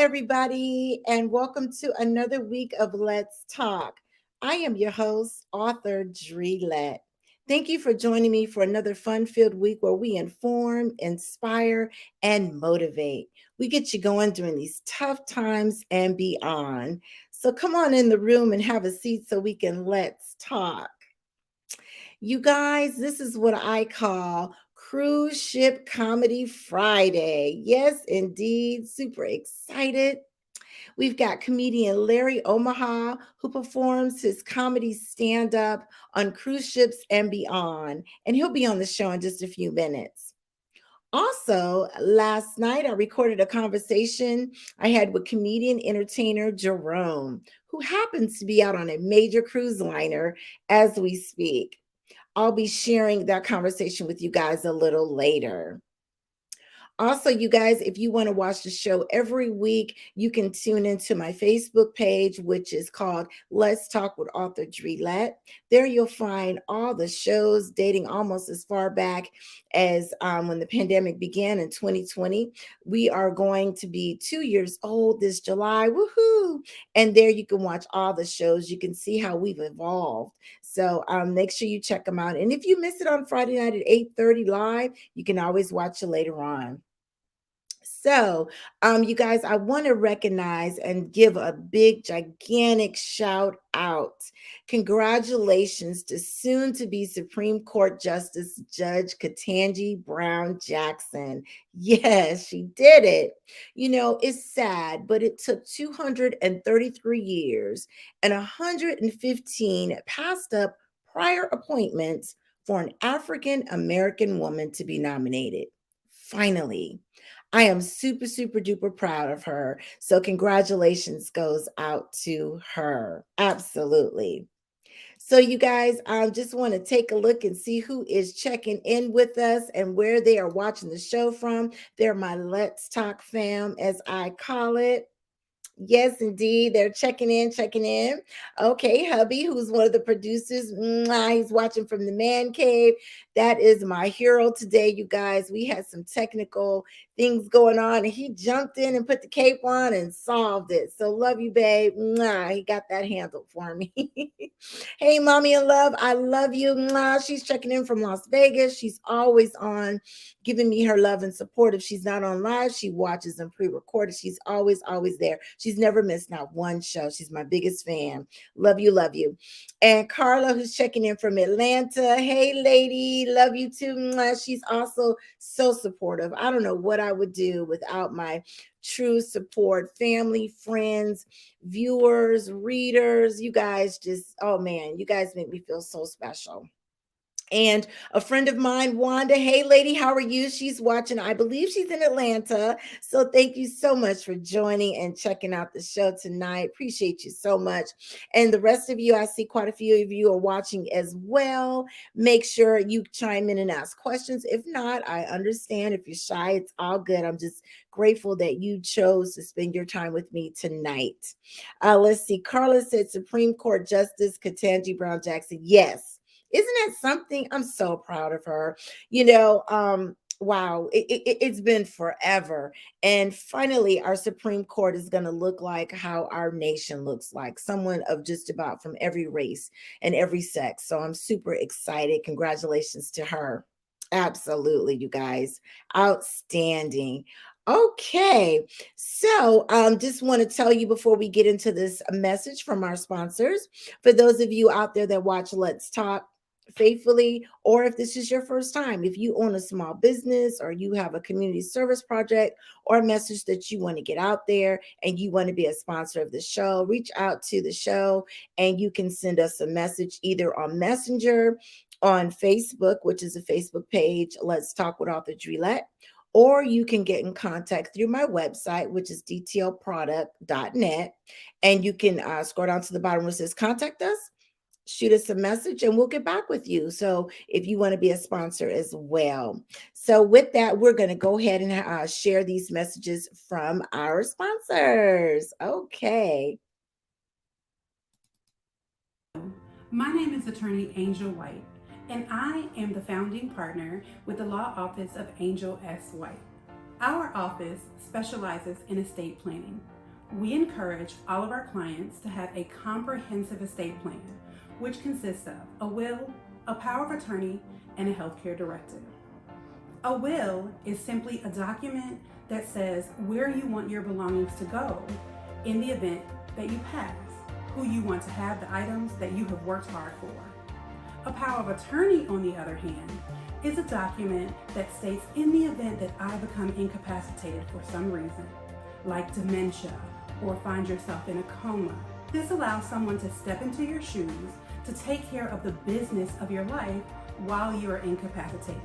everybody, and welcome to another week of Let's Talk. I am your host, author Dre Lett. Thank you for joining me for another fun filled week where we inform, inspire, and motivate. We get you going during these tough times and beyond. So come on in the room and have a seat so we can let's talk. You guys, this is what I call Cruise Ship Comedy Friday. Yes, indeed. Super excited. We've got comedian Larry Omaha, who performs his comedy stand up on cruise ships and beyond. And he'll be on the show in just a few minutes. Also, last night I recorded a conversation I had with comedian entertainer JeROME, who happens to be out on a major cruise liner as we speak. I'll be sharing that conversation with you guys a little later. Also, you guys, if you want to watch the show every week, you can tune into my Facebook page, which is called Let's Talk with Author Dre Lett. There you'll find all the shows dating almost as far back as when the pandemic began in 2020. We are going to be 2 years old this July. Woohoo! And there you can watch all the shows. You can see how we've evolved. So make sure you check them out. And if you miss it on Friday night at 8:30 live, you can always watch it later on. So, you guys, I want to recognize and give a big, gigantic shout out. Congratulations to soon to be Supreme Court Justice Judge Ketanji Brown Jackson. Yes, she did it. You know, it's sad, but it took 233 years and 115 passed up prior appointments for an African American woman to be nominated. Finally. I am super, super duper proud of her. So, congratulations goes out to her. Absolutely. So, you guys, I just want to take a look and see who is checking in with us and where they are watching the show from. They're my Let's Talk fam, as I call it. Yes, indeed. They're checking in, checking in. Okay, hubby, who's one of the producers, he's watching from the man cave. That is my hero today, you guys. We had some technical things going on, and he jumped in and put the cape on and solved it. So, love you, babe. He got that handled for me. Hey, mommy in love, I love you. She's checking in from Las Vegas. She's always on, giving me her love and support. If she's not on live, she watches them pre-recorded. She's always, always there. She's never missed not one show. She's my biggest fan. Love you, love you. And Carla, who's checking in from Atlanta. Hey, lady, love you too. She's also so supportive. I don't know what I would do without my true support, family, friends, viewers, readers. You guys just, oh man, you guys make me feel so special. And a friend of mine, Wanda. Hey, lady, how are you? She's watching. I believe she's in Atlanta. So thank you so much for joining and checking out the show tonight. Appreciate you so much. And the rest of you, I see quite a few of you are watching as well. Make sure you chime in and ask questions. If not, I understand. If you're shy, it's all good. I'm just grateful that you chose to spend your time with me tonight. Let's see. Carla said Supreme Court Justice Ketanji Brown Jackson. Yes. Isn't that something? I'm so proud of her. Wow, it's been forever. And finally, our Supreme Court is going to look like how our nation looks like, someone of just about from every race and every sex. So I'm super excited. Congratulations to her. Absolutely, you guys. Outstanding. Okay, so just want to tell you before we get into this message from our sponsors, for those of you out there that watch Let's Talk faithfully, or if this is your first time, if you own a small business or you have a community service project or a message that you want to get out there and you want to be a sponsor of the show, reach out to the show and you can send us a message either on Messenger, on Facebook, which is a Facebook page, Let's Talk with Author Dre Lett, or you can get in contact through my website, which is dtlproduct.net. And you can scroll down to the bottom where it says contact us, shoot us a message, and we'll get back with you. So if you want to be a sponsor as well. So with that, we're going to go ahead and share these messages from our sponsors. Okay. My name is Attorney Angel White, and I am the founding partner with the Law Office of Angel S. White. Our office specializes in estate planning. We encourage all of our clients to have a comprehensive estate plan, which consists of a will, a power of attorney, and a healthcare directive. A will is simply a document that says where you want your belongings to go in the event that you pass, who you want to have the items that you have worked hard for. A power of attorney, on the other hand, is a document that states in the event that I become incapacitated for some reason, like dementia or find yourself in a coma. This allows someone to step into your shoes to take care of the business of your life while you are incapacitated.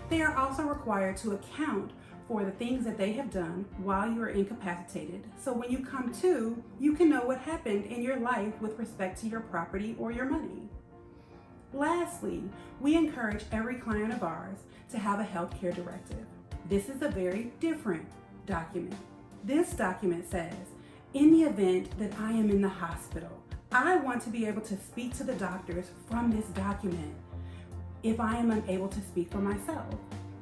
They are also required to account for the things that they have done while you are incapacitated, so when you come to, you can know what happened in your life with respect to your property or your money. Lastly, we encourage every client of ours to have a healthcare directive. This is a very different document. This document says, in the event that I am in the hospital, I want to be able to speak to the doctors from this document if I am unable to speak for myself.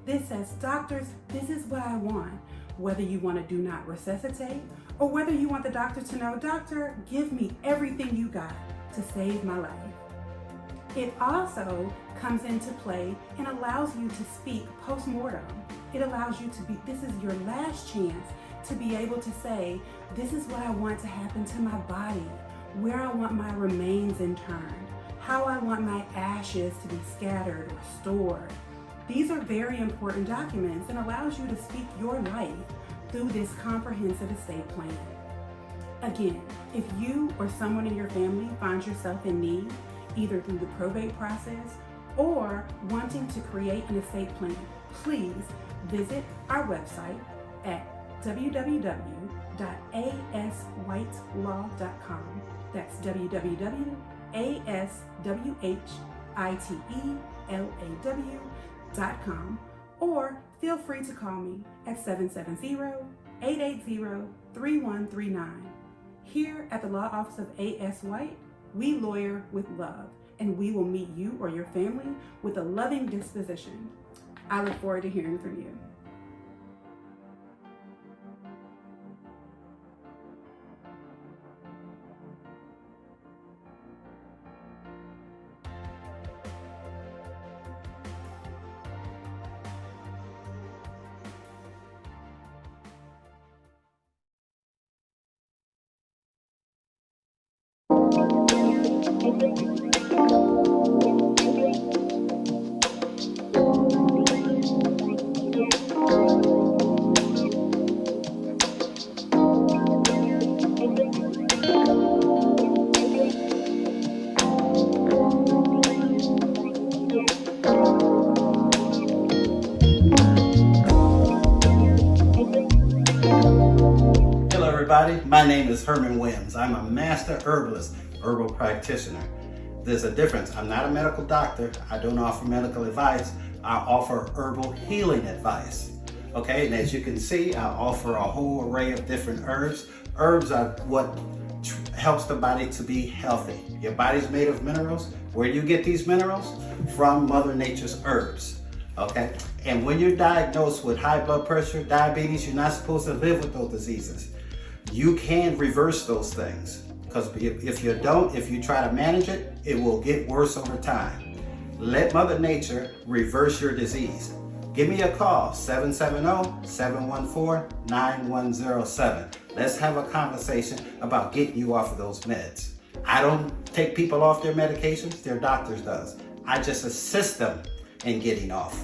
This says, doctors, this is what I want. Whether you want to do not resuscitate or whether you want the doctor to know, doctor, give me everything you got to save my life. It also comes into play and allows you to speak post-mortem. It allows you to be, this is your last chance to be able to say, this is what I want to happen to my body, where I want my remains interned, how I want my ashes to be scattered or stored. These are very important documents and allows you to speak your life through this comprehensive estate plan. Again, if you or someone in your family finds yourself in need, either through the probate process or wanting to create an estate plan, please visit our website at www.aswhitelaw.com. That's www.aswhitelaw.com, or feel free to call me at 770-880-3139. Here at the Law Office of A.S. White, we lawyer with love, and we will meet you or your family with a loving disposition. I look forward to hearing from you. My name is Herman Williams. I'm a master herbalist, herbal practitioner. There's a difference. I'm not a medical doctor. I don't offer medical advice. I offer herbal healing advice. Okay, and as you can see, I offer a whole array of different herbs. Herbs are what helps the body to be healthy. Your body's made of minerals. Where do you get these minerals? From Mother Nature's herbs. Okay, and when you're diagnosed with high blood pressure, diabetes, you're not supposed to live with those diseases. You can reverse those things, because if you don't, if you try to manage it, it will get worse over time. Let Mother Nature reverse your disease. Give me a call, 770-714-9107. Let's have a conversation about getting you off of those meds. I don't take people off their medications, their doctors does. I just assist them in getting off.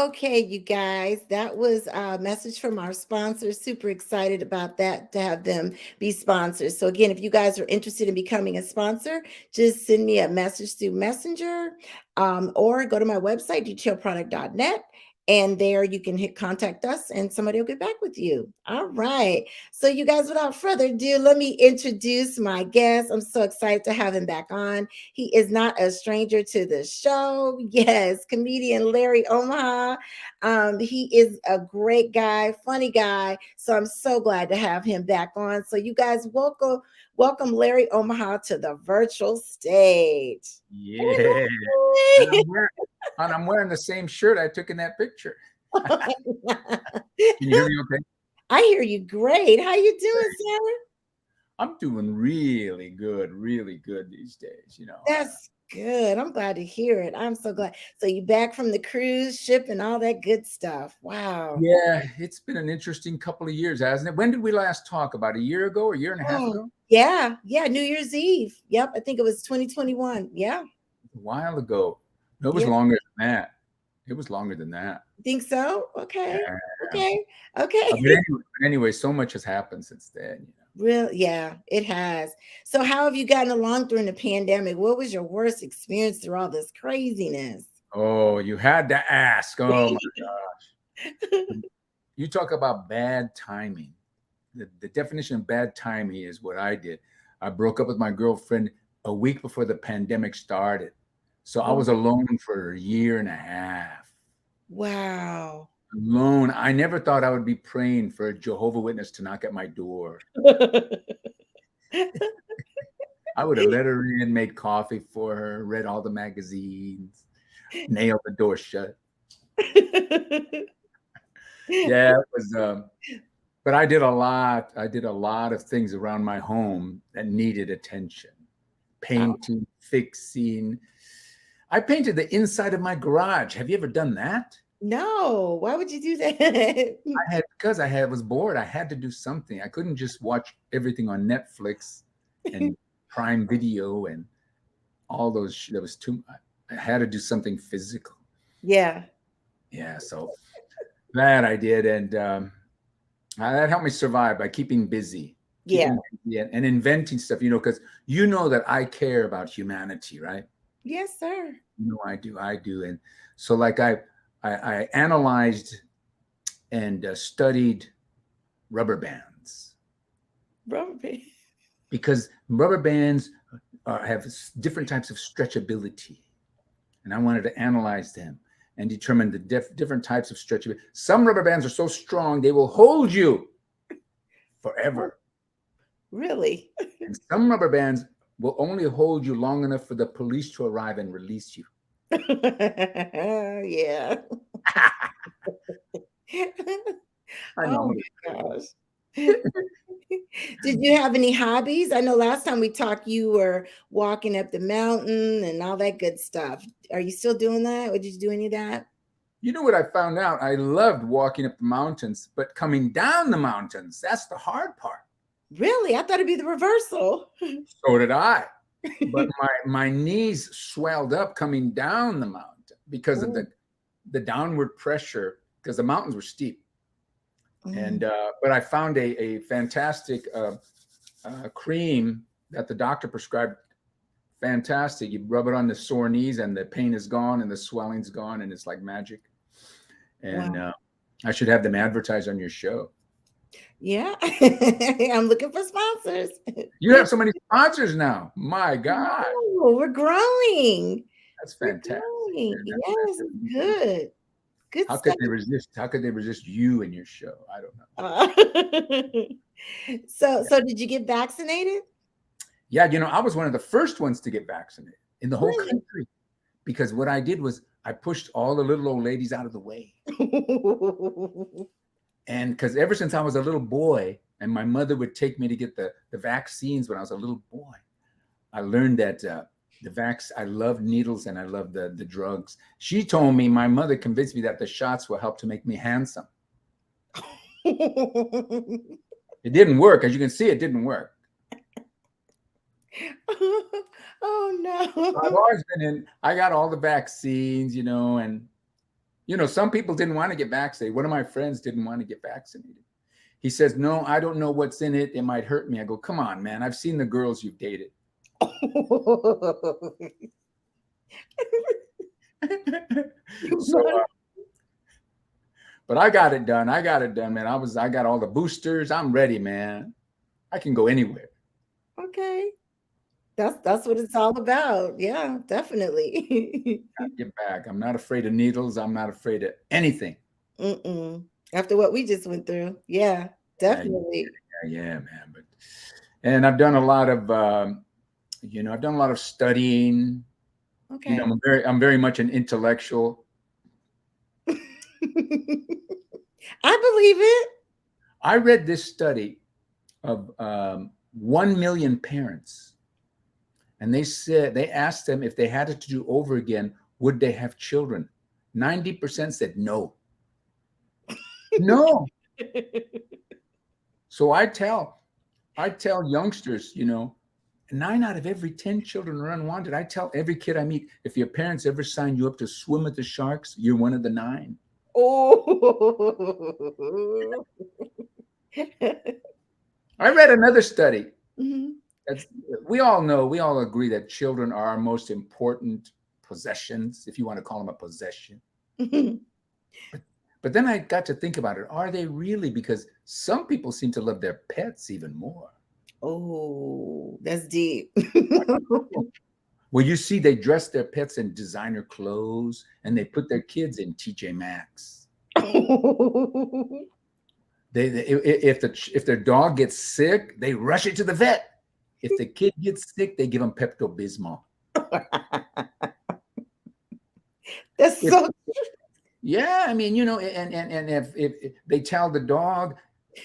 Okay, you guys, that was a message from our sponsors. Super excited about that to have them be sponsors. So, again, if you guys are interested in becoming a sponsor, just send me a message through Messenger or go to my website, detailproduct.net. And there you can hit contact us and somebody will get back with you. All right. So, you guys, without further ado, let me introduce my guest. I'm so excited to have him back on. He is not a stranger to the show. Yes, comedian Larry Omaha. He is a great guy, funny guy. So I'm so glad to have him back on. So you guys welcome Larry Omaha to the virtual stage. Yeah. And I'm wearing the same shirt I took in that picture. Can you hear me okay? I hear you great. How you doing, Sarah? I'm doing really good these days, That's good. I'm glad to hear it. I'm so glad. So you back from the cruise ship and all that good stuff. Wow. Yeah, it's been an interesting couple of years, hasn't it? When did we last talk? About a year ago, a year and a half ago? Yeah, New Year's Eve. Yep, I think it was 2021. Yeah. A while ago. No, it was Yeah. longer than that. It was longer than that. Think so? Okay. Yeah. Okay. But anyway, so much has happened since then. Real, yeah, it has. So how have you gotten along during the pandemic? What was your worst experience through all this craziness? Oh, you had to ask. Oh my gosh. You talk about bad timing. The definition of bad timing is what I did. I broke up with my girlfriend a week before the pandemic started. So I was alone for a year and a half. Wow. Alone. I never thought I would be praying for a Jehovah's Witness to knock at my door. I would have let her in, made coffee for her, read all the magazines, nailed the door shut. Yeah, it was. But I did a lot. I did a lot of things around my home that needed attention. Painting, fixing. I painted the inside of my garage. Have you ever done that? No. Why would you do that? Because I was bored. I had to do something. I couldn't just watch everything on Netflix and Prime Video and all those. There was too much. I had to do something physical. Yeah. Yeah. So that I did, and that helped me survive by keeping busy. Yeah. And inventing stuff. Because that I care about humanity, right? Yes, sir. I do. And so, like, I analyzed and studied rubber bands. Rubber band. Because rubber bands have different types of stretchability. And I wanted to analyze them and determine the different types of stretchability. Some rubber bands are so strong, they will hold you forever. Really? And some rubber bands will only hold you long enough for the police to arrive and release you. Yeah. I know. Oh my gosh. Did you have any hobbies? I know last time we talked, you were walking up the mountain and all that good stuff. Are you still doing that? Or did you do any of that? You know what I found out? I loved walking up the mountains, but coming down the mountains, that's the hard part. Really? I thought it'd be the reversal. So did I. But my knees swelled up coming down the mountain because of the downward pressure, because the mountains were steep. And but I found a fantastic cream that the doctor prescribed. Fantastic. You rub it on the sore knees and the pain is gone and the swelling's gone and it's like magic. And I should have them advertise on your show. Yeah. I'm looking for sponsors. You have so many sponsors now. My God. Oh, we're growing. That's fantastic. Yes, good. Good How stuff. could they resist? How could they resist you and your show? I don't know. So did you get vaccinated? Yeah, I was one of the first ones to get vaccinated in the whole country, because what I did was I pushed all the little old ladies out of the way. And because ever since I was a little boy, and my mother would take me to get the vaccines when I was a little boy, I learned that I love needles and I love the drugs. She told me, my mother convinced me that the shots will help to make me handsome. It didn't work. As you can see, it didn't work. Oh no. I've always been I got all the vaccines, and You know, some people didn't want to get vaccinated. One of my friends didn't want to get vaccinated. He says, no, I don't know what's in it. It might hurt me. I go, come on, man. I've seen the girls you've dated. So, but I got it done. I got it done, man. I got all the boosters. I'm ready, man. I can go anywhere. Okay. That's what it's all about. Yeah, definitely. Get back. I'm not afraid of needles. I'm not afraid of anything. After what we just went through. Yeah, definitely. Yeah, man. And I've done a lot of I've done a lot of studying. Okay. You know, I'm very much an intellectual. I believe it. I read this study of 1 million parents, and they asked them if they had it to do over again, would they have children? 90% said no. No. So I tell youngsters, 9 out of every 10 children are unwanted. I tell every kid I meet, if your parents ever sign you up to swim with the sharks, you're one of the 9. Oh. I read another study. We all agree that children are our most important possessions, if you want to call them a possession. But then I got to think about it. Are they really? Because some people seem to love their pets even more. Oh, that's deep. Well, you see, they dress their pets in designer clothes and they put their kids in TJ Maxx. If their dog gets sick, they rush it to the vet. If the kid gets sick, they give them Pepto-Bismol. That's so. Yeah, I mean, and if they tell the dog,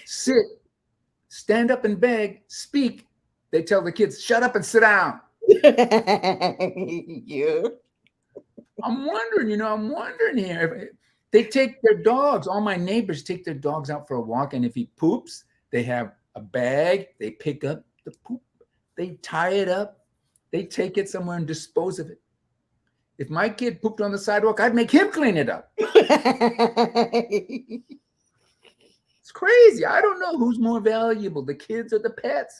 sit, stand up and beg, speak, they tell the kids, shut up and sit down. Yeah. I'm wondering here. If they take their dogs, all my neighbors take their dogs out for a walk, and if he poops, they have a bag, they pick up the poop, they tie it up, they take it somewhere and dispose of it. If my kid pooped on the sidewalk, I'd make him clean it up. It's crazy. I don't know who's more valuable, the kids or the pets.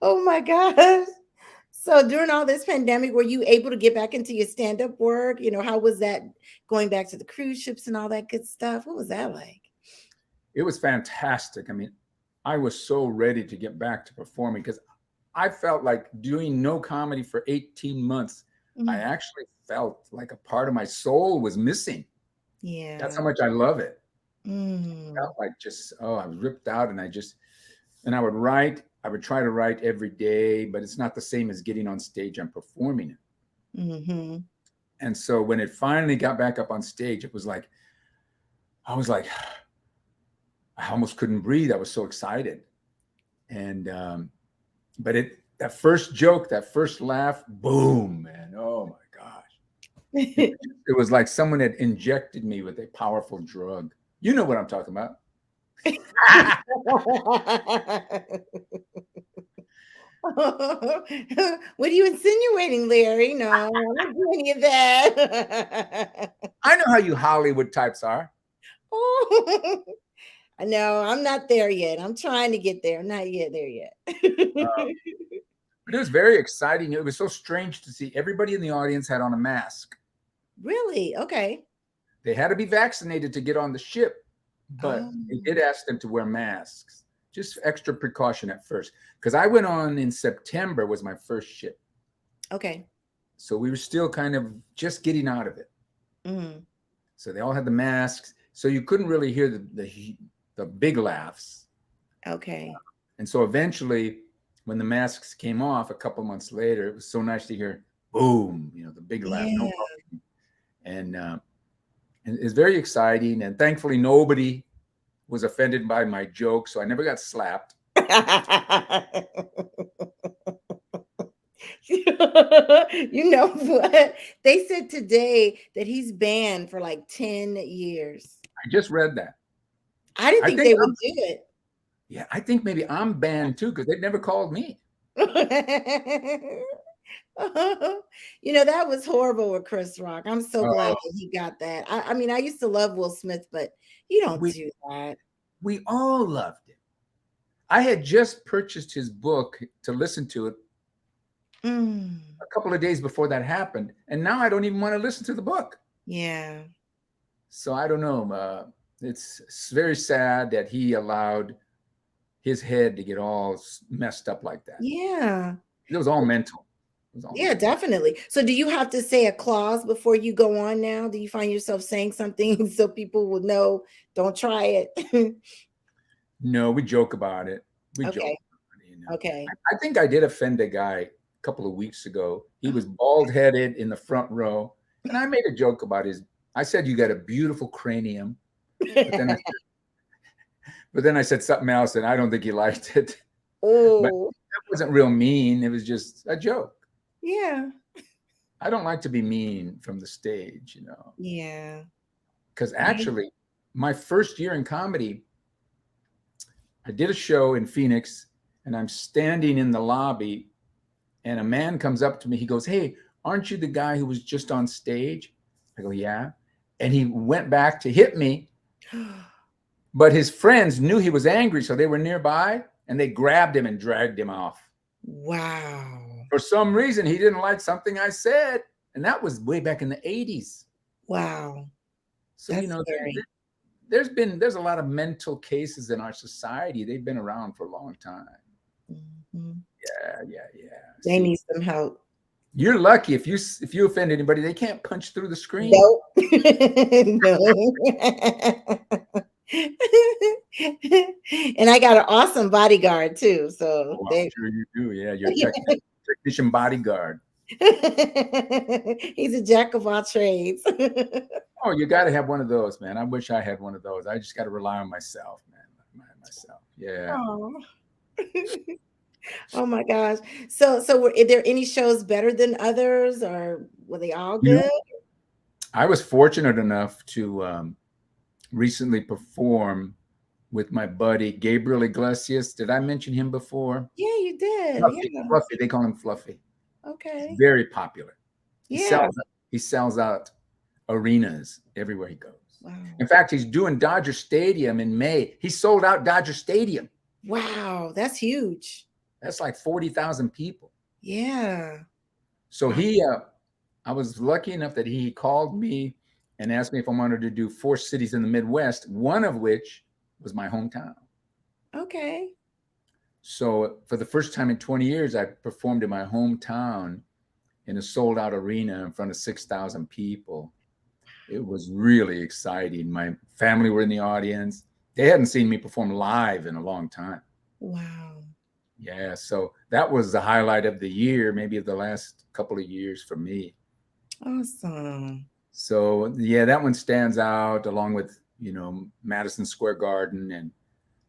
Oh my gosh. So during all this pandemic, were you able to get back into your stand-up work? How was that, going back to the cruise ships and all that good stuff? What was that like? It was fantastic. I mean, I was so ready to get back to performing because I felt like doing no comedy for 18 months. I actually felt like a part of my soul was missing. Yeah. That's how much I love it. I felt like I was ripped out, and I would write. I would try to write every day, but it's not the same as getting on stage and performing it. And so when it finally got back up on stage, it was like, I almost couldn't breathe. I was so excited. And, but that first joke, that first laugh, boom, man. Oh my gosh. It was like someone had injected me with a powerful drug. You know what I'm talking about. What are you insinuating, Larry? No, I don't do any of that. I know how you Hollywood types are. Oh, no, I'm not there yet. I'm trying to get there. I'm not yet there yet. But it was very exciting. It was so strange to see everybody in the audience had on a mask. Really? Okay. They had to be vaccinated to get on the ship, but they did ask them to wear masks. Just extra precaution at first. Because I went on in September was my first ship. Okay. So we were still kind of just getting out of it. So they all had the masks. So you couldn't really hear the big laughs. Okay. And so eventually, when the masks came off a couple months later, it was so nice to hear, boom, the big laugh. Yeah. And it's very exciting. And thankfully, nobody was offended by my joke, so I never got slapped. You know what? They said today that he's banned for like 10 years. I just read that. I didn't think they would do it. Yeah, I think maybe I'm banned too because they've never called me. That was horrible with Chris Rock. I'm so glad Oh, that he got that. I mean, I used to love Will Smith, but you don't we do that. we all loved it. I had just purchased his book to listen to it Mm, a couple of days before that happened, and now I don't even want to listen to the book. yeah. So I don't know. It's very sad that he allowed his head to get all messed up like that. Yeah. It was all mental. It was all Yeah, mental. definitely. So do you have to say a clause before you go on now? Do you find yourself saying something so people will know, don't try it? No, we joke about it. We joke Okay. about it, you know. Okay. I think I did offend a guy a couple of weeks ago. He was bald headed in the front row, and I made a joke about his. I said, "You got a beautiful cranium," but then I said something else, and I don't think he liked it. But Oh, it wasn't real mean. It was just a joke. yeah. I don't like to be mean from the stage, you know, Yeah. because actually, my first year in comedy, I did a show in Phoenix, and I'm standing in the lobby, and a man comes up to me. He goes, "Hey, aren't you the guy who was just on stage?" I go, "Yeah." And he went back to hit me, but his friends knew he was angry, so they were nearby, and they grabbed him and dragged him off. Wow. For some reason, he didn't like something I said, and that was way back in the 80s. Wow. So, you That's know, scary. there's a lot of mental cases in our society. They've been around for a long time. Mhm. Yeah. They See, need some help. you're lucky if you offend anybody, they can't punch through the screen. Nope. No. And I got an awesome bodyguard too. So Oh, I'm they sure you do. Yeah, you're technician bodyguard. he's a jack of all trades. Oh, you got to have one of those, man. I wish I had one of those. I just got to rely on myself, man. Myself. Yeah. Oh. Oh my gosh. So are there any shows better than others or were they all You know, good? I was fortunate enough to recently perform with my buddy Gabriel Iglesias. Did I mention him before? Yeah, you did. Fluffy, Yeah. Fluffy. They call him Fluffy. He's Okay. very popular. He Yeah. sells out arenas everywhere he goes. Wow. In fact, he's doing Dodger Stadium in May. He sold out Dodger Stadium. Wow, that's huge. That's like 40,000 people. Yeah. So I was lucky enough that he called me and asked me if I wanted to do 4 cities in the Midwest, one of which was my hometown. Okay. So for the first time in 20 years, I performed in my hometown in a sold out arena in front of 6,000 people. It was really exciting. My family were in the audience. They hadn't seen me perform live in a long time. Wow. Yeah, so that was the highlight of the year, maybe of the last couple of years for me. Awesome. So yeah, that one stands out along with, Madison Square Garden and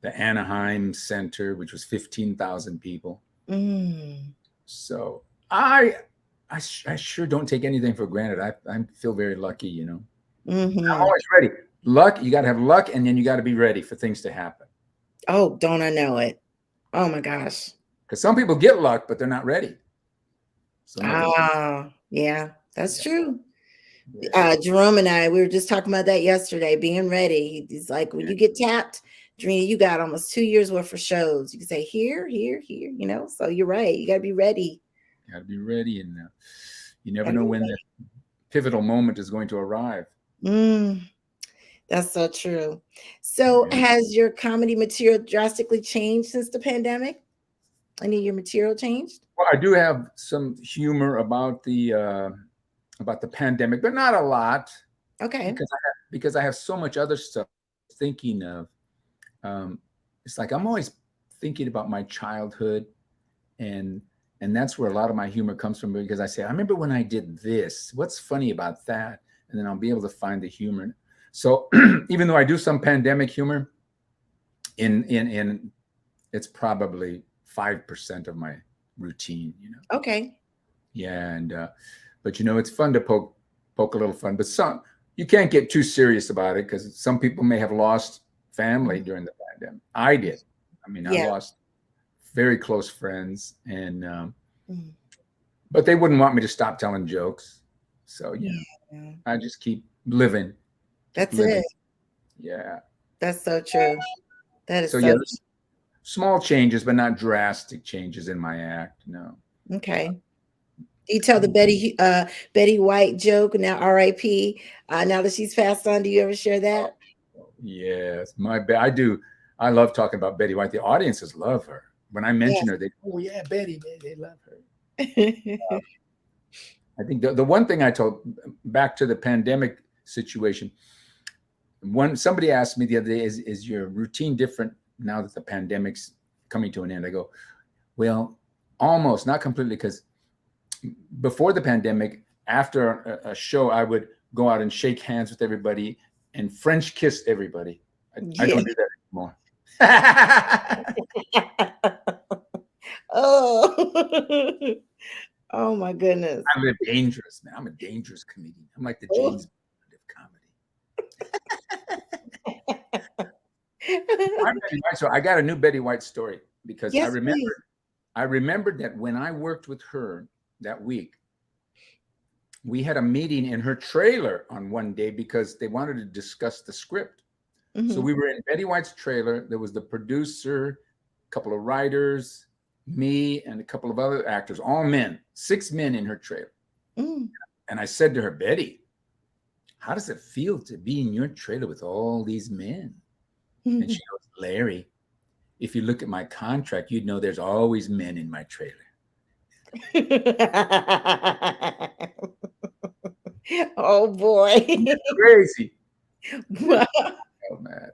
the Anaheim Center, which was 15,000 people. Mm. So I sure don't take anything for granted. I feel very lucky, I'm Mhm. always ready. Luck, you got to have luck, and then you got to be ready for things to happen. Oh, don't I know it? Oh my gosh. Because some people get luck, but they're not ready. So no. Yeah, that's Yeah, true. yeah, Jerome and I, we were just talking about that yesterday, being ready. He's like, when yeah. you get tapped, Drina, you got almost 2 years worth of shows. You can say here, so you're right. You got to be ready. Got to be ready, and you never Gotta know be when the pivotal moment is going to arrive. Mm, that's so true. So Yeah. has your comedy material drastically changed since the pandemic? Any of your material changed? Well, I do have some humor about the pandemic, but not a lot Okay. because I have so much other stuff thinking of. It's like I'm always thinking about my childhood, and that's where a lot of my humor comes from, because I say, I remember when I did this. What's funny about that? And then I'll be able to find the humor. So even though I do some pandemic humor, in it's probably 5% of my routine. Okay. Yeah, and but it's fun to poke a little fun, but you can't get too serious about it, because some people may have lost family during the pandemic. I did. I mean, I Yeah. lost very close friends, and Mm. But they wouldn't want me to stop telling jokes. So yeah, Yeah. I just keep living. Keep That's living. it. Yeah. That's so true. That is So so yeah, small changes, but not drastic changes in my act. No. okay. You tell the Betty White joke now, R.I.P. Now that she's passed on, do you ever share that? Yes, I do. I love talking about Betty White. The audiences love her. When I mention her, they, oh yeah, Betty, they love her. Yes. I think the one thing I told, back to the pandemic situation, somebody asked me the other day, is your routine different now that the pandemic's coming to an end? I go, well, almost, not completely, because before the pandemic, after a show, I would go out and shake hands with everybody and French kiss everybody. I don't do that anymore. Oh. Oh my goodness. I'm a dangerous man. I'm a dangerous comedian. I'm like the Oh. James Bond of comedy. So I got a new Betty White story because Yes, please. I remembered that when I worked with her that week, we had a meeting in her trailer on one day because they wanted to discuss the script. So we were in Betty White's trailer. There was the producer, a couple of writers, me, and a couple of other actors, all men, 6 men in her trailer. And I said to her, Betty, how does it feel to be in your trailer with all these men? And she goes, Larry, if you look at my contract, you'd know there's always men in my trailer. Oh boy. Crazy. Wow. Oh, man.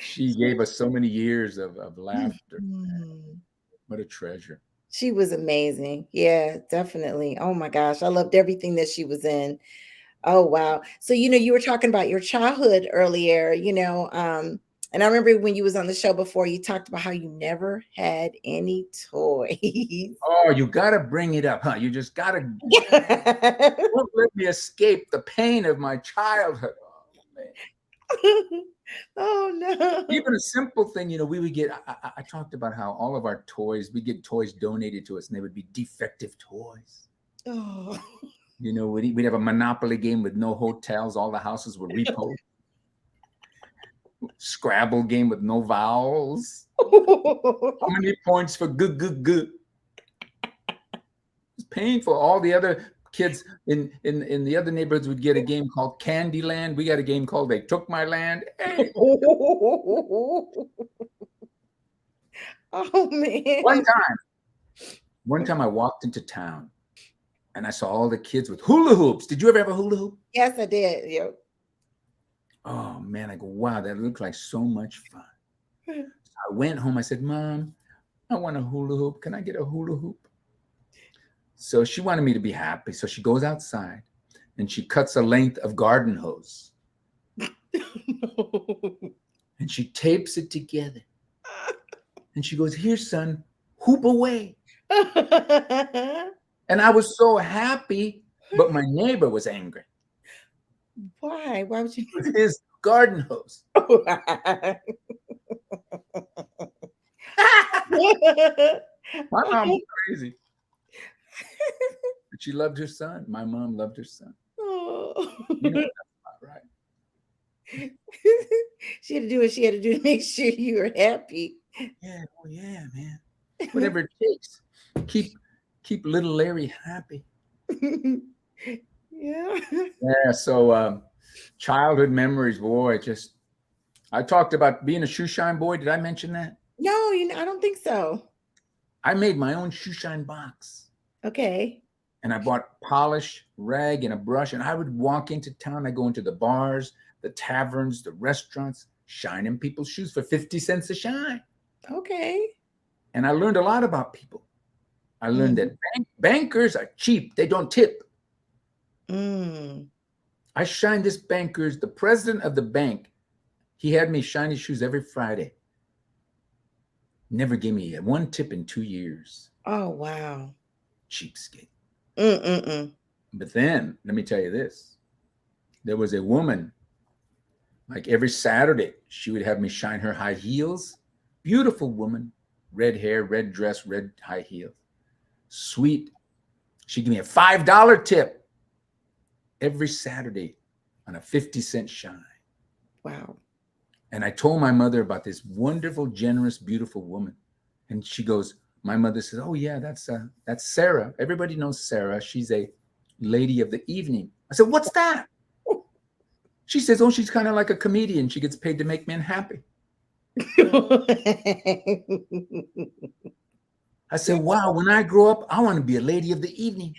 She gave us so many years of laughter. What a treasure. She was amazing. Yeah, definitely. Oh my gosh. I loved everything that she was in. Oh wow. So you were talking about your childhood earlier, and I remember when you was on the show before, you talked about how you never had any toys. Oh, you gotta bring it up, huh? You just gotta don't let me escape the pain of my childhood. Oh, man. Oh no. Even a simple thing, we would get, I talked about how all of our toys, we get toys donated to us and they would be defective toys. Oh. We'd have a Monopoly game with no hotels. All the houses were repos. Scrabble game with no vowels. How many points for good? It's painful. All the other kids in the other neighborhoods would get a game called Candyland. We got a game called They Took My Land. Hey. Oh man. One time I walked into town and I saw all the kids with hula hoops. Did you ever have a hula hoop? Yes, I did. Yep. Oh man, I go, wow, that looked like so much fun. So I went home. I said, Mom, I want a hula hoop. Can I get a hula hoop? So she wanted me to be happy. So she goes outside and she cuts a length of garden hose. And she tapes it together. And she goes, here, son, hoop away. And I was so happy, but my neighbor was angry. Why? Why would you? With his garden hose. My mom was crazy. But she loved her son. My mom loved her son. Oh. You know what that's about, right? She had to do what she had to do to make sure you were happy. Yeah, well, yeah, man. Whatever it takes. Keep little Larry happy. Yeah. Yeah. So childhood memories, boy. I talked about being a shoe shine boy. Did I mention that? No, I don't think so. I made my own shoe shine box. Okay. And I bought polish, rag, and a brush. And I would walk into town. I go into the bars, the taverns, the restaurants, shining people's shoes for 50 cents a shine. Okay. And I learned a lot about people. I learned that bankers are cheap. They don't tip. I shined this banker's, the president of the bank. He had me shine his shoes every Friday. Never gave me one tip in 2 years. Oh, wow. Cheapskate. But then, let me tell you this. There was a woman, like every Saturday, she would have me shine her high heels. Beautiful woman, red hair, red dress, red high heels. sweet. She'd give me a $5 tip every Saturday on a 50-cent shine. Wow. And I told my mother about this wonderful, generous, beautiful woman. And she goes, my mother says, oh yeah, that's Sarah. Everybody knows Sarah. She's a lady of the evening. I said, what's that? She says, oh, she's kind of like a comedian. She gets paid to make men happy. I said, wow, when I grow up, I want to be a lady of the evening.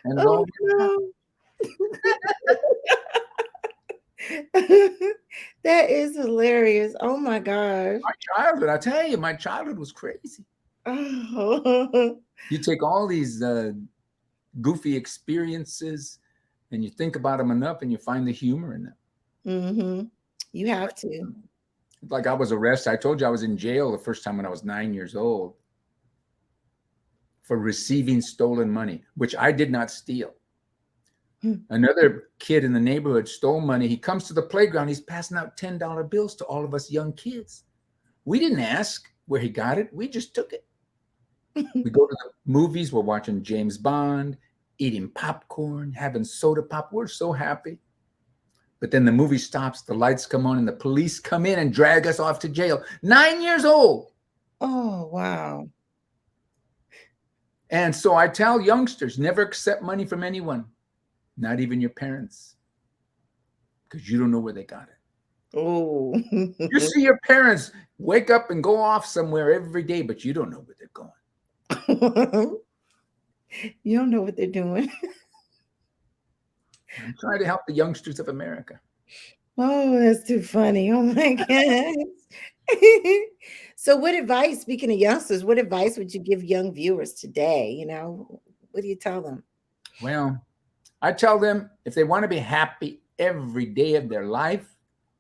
And it all no. That is hilarious. Oh my gosh. My childhood, I tell you, my childhood was crazy. Oh. You take all these goofy experiences and you think about them enough and you find the humor in them. Mm-hmm. You have to. Like I was arrested. I told you I was in jail the first time when I was 9 years old for receiving stolen money, which I did not steal. Another kid in the neighborhood stole money. He comes to the playground. He's passing out $10 bills to all of us young kids. We didn't ask where he got it. We just took it. We go to the movies. We're watching James Bond, eating popcorn, having soda pop. We're so happy. But then the movie stops, the lights come on, and the police come in and drag us off to jail. 9 years old. Oh, wow. And so I tell youngsters, never accept money from anyone, not even your parents, because you don't know where they got it. Oh. You see your parents wake up and go off somewhere every day, but you don't know where they're going. You don't know what they're doing. I'm trying to help the youngsters of America. Oh, that's too funny. Oh my gosh. So what advice, speaking of youngsters, what advice would you give young viewers today? You know, what do you tell them? Well, I tell them if they want to be happy every day of their life,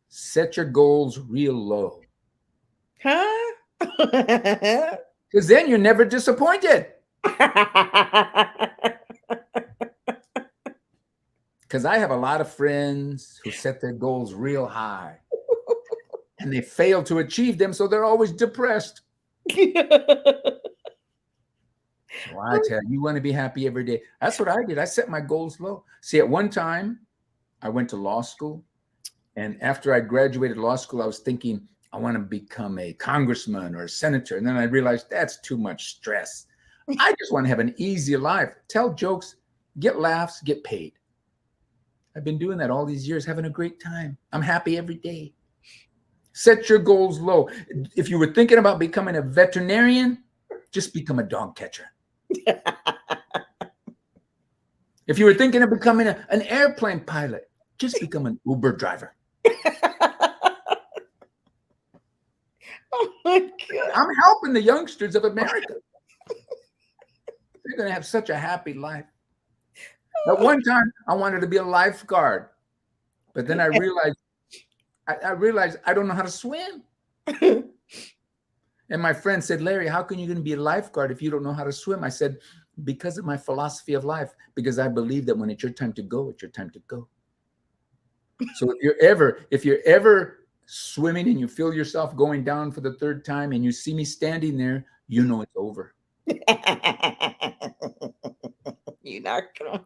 set your goals real low. Huh? Because then you're never disappointed. Because I have a lot of friends who set their goals real high and they fail to achieve them, so they're always depressed. So I tell you, you want to be happy every day. That's what I did. I set my goals low. See, at one time, I went to law school. And after I graduated law school, I was thinking, I want to become a congressman or a senator. And then I realized that's too much stress. I just want to have an easy life. Tell jokes, get laughs, get paid. I've been doing that all these years, having a great time. I'm happy every day. Set your goals low. If you were thinking about becoming a veterinarian, just become a dog catcher. If you were thinking of becoming an airplane pilot, just become an Uber driver. Oh my God. I'm helping the youngsters of America. They're going to have such a happy life. At one time, I wanted to be a lifeguard, but then I realized I don't know how to swim. And my friend said, Larry, how can you going to be a lifeguard if you don't know how to swim? I said, because of my philosophy of life, because I believe that when it's your time to go, it's your time to go. So if you're ever swimming and you feel yourself going down for the third time and you see me standing there, you know it's over. You're not going.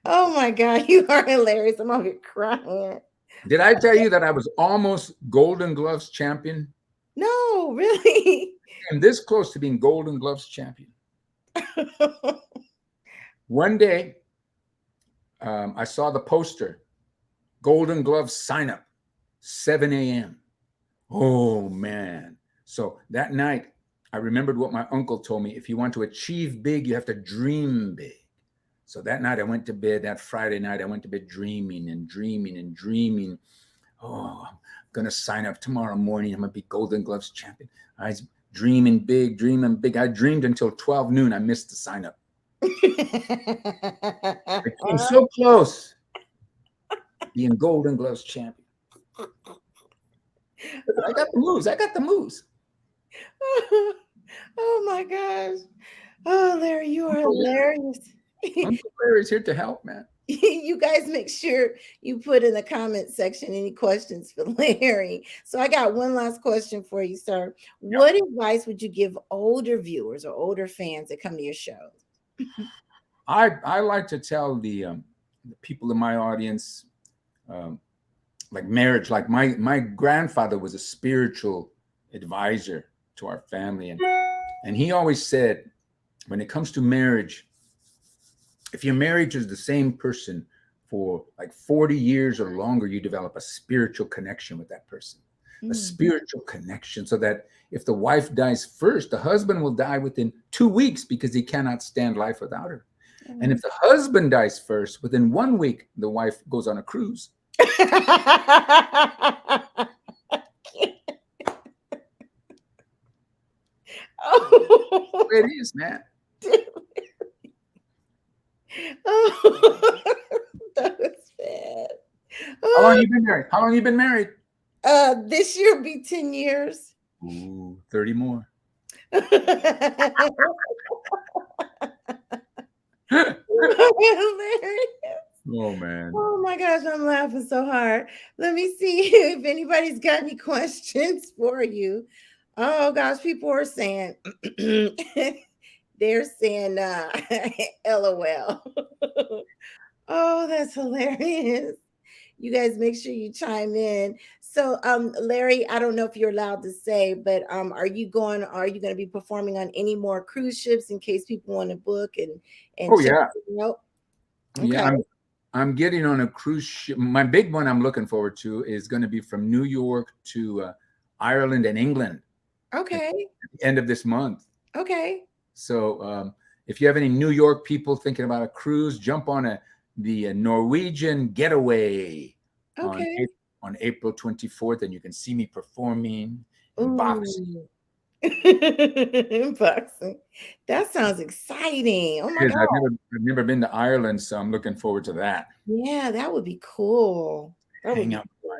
Oh my God, you are hilarious. I'm over here crying. Did I tell you that I was almost Golden Gloves champion? No, really. I'm this close to being Golden Gloves champion. One day, I saw the poster, Golden Gloves sign up, 7 a.m. Oh, man. So that night, I remembered what my uncle told me. If you want to achieve big, you have to dream big. So that night I went to bed, that Friday night, I went to bed dreaming and dreaming and dreaming. Oh, I'm going to sign up tomorrow morning. I'm going to be Golden Gloves champion. I was dreaming big, dreaming big. I dreamed until 12 noon. I missed the sign up. I came so close being Golden Gloves champion. I got the moves. I got the moves. Oh my gosh. Oh, Larry, you are hilarious. Uncle Larry's here to help, man. You guys make sure you put in the comment section any questions for Larry. So I got one last question for you, sir. Yeah. What advice would you give older viewers or older fans that come to your shows? I like to tell the people in my audience, um, like marriage. Like my grandfather was a spiritual advisor to our family, and he always said, when it comes to marriage, if you're married to the same person for like 40 years or longer, you develop a spiritual connection with that person, a spiritual connection, so that if the wife dies first, the husband will die within 2 weeks because he cannot stand life without her. And if the husband dies first, within 1 week, the wife goes on a cruise. Oh, It is, man. oh, that was bad. How long you been married? How long you been married? This year will be 10 years. Ooh, 30 more. Oh man. Oh my gosh, I'm laughing so hard. Let me see if anybody's got any questions for you. Oh gosh, people are saying they're saying LOL. Oh, that's hilarious. You guys make sure you chime in. So Larry, I don't know if you're allowed to say, but are you going to be performing on any more cruise ships in case people want to book and Oh check yeah. it out? Yeah, Okay. I'm getting on a cruise ship. My big one I'm looking forward to is going to be from New York to Ireland and England at Okay. the end of this month. Okay. So if you have any New York people thinking about a cruise, jump on the Norwegian Getaway Okay. on April 24th, and you can see me performing in boxing. Ooh. Boxing. That sounds exciting. Oh my Because God. I've never been to Ireland, so I'm looking forward to that. Yeah, that would be cool. That would Hang be out, cool.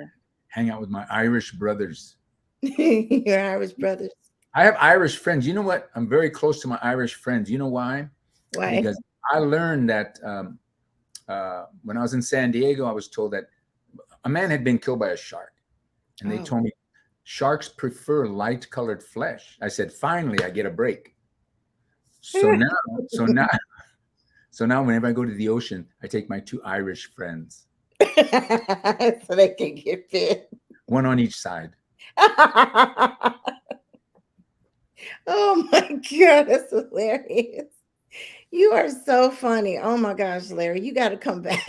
hang out with my Irish brothers. Your Irish brothers. I have Irish friends. You know what? I'm very close to my Irish friends. You know why? Why? Because I learned that when I was in San Diego, I was told that a man had been killed by a shark. And they Oh. told me sharks prefer light colored flesh. I said, finally, I get a break. So now, whenever I go to the ocean, I take my 2 Irish friends, So they can get fit. one on each side. Oh my God, that's hilarious. You are so funny. Oh my gosh, Larry, you got to come back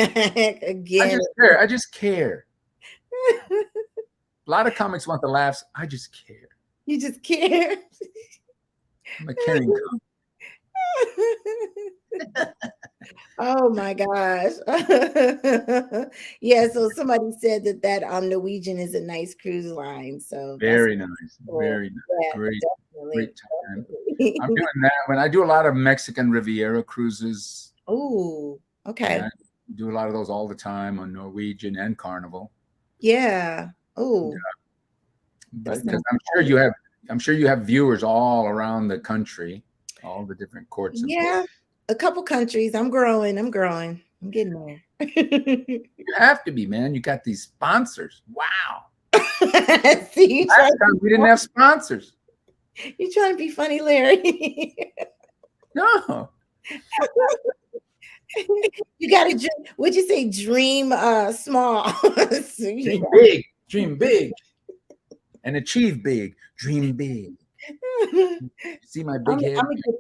again. I just care. A lot of comics want the laughs. I just care. You just care. I'm a caring comic. Oh my gosh. Yeah, so somebody said that Norwegian is a nice cruise line. So that's Very nice. cool. Very nice. Yeah, Great. definitely. Great time. I'm doing that when I do a lot of Mexican Riviera cruises. Oh, okay. I do a lot of those all the time on Norwegian and Carnival. Yeah. Oh, But because I'm sure you have viewers all around the country, all the different courts. Yeah, a couple countries. I'm growing. I'm getting there. You have to be, man. You got these sponsors. Wow. See, Last time we didn't have sponsors. you trying to be funny, Larry. No. You got to dream. Would you say dream small? Dream big, and achieve big. Dream big. See my big head? I'm gonna get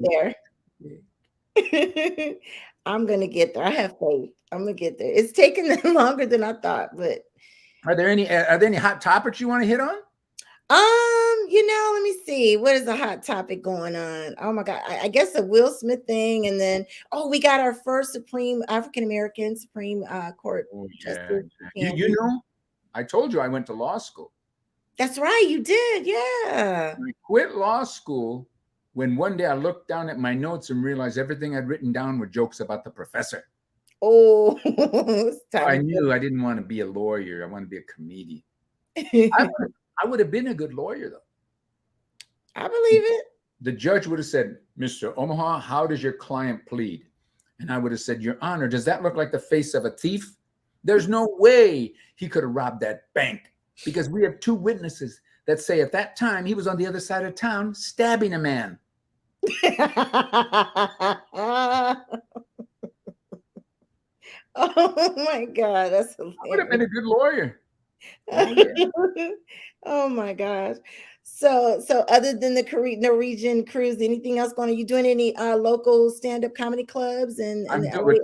there. I'm gonna get there. I have faith. I'm gonna get there. It's taking longer than I thought, but Are there any hot topics you want to hit on? let me see. What is a hot topic going on? Oh my God. I guess the Will Smith thing, and then we got our first Supreme African American Supreme Court justice. You know, I told you I went to law school. That's right, you did, yeah. I quit law school when one day I looked down at my notes and realized everything I'd written down were jokes about the professor. Oh, I knew I didn't want to be a lawyer. I wanted to be a comedian. I would have been a good lawyer, though. I believe it. The judge would have said, Mr. Omaha, how does your client plead? And I would have said, Your Honor, does that look like the face of a thief? There's no way he could have robbed that bank, because we have 2 witnesses that say at that time he was on the other side of town stabbing a man. Oh my God, that's I would have been hilarious. a good lawyer. Oh, yeah. Oh my gosh. So other than the Norwegian cruise, anything else going on? You doing any local stand-up comedy clubs and I'm the doing LA area?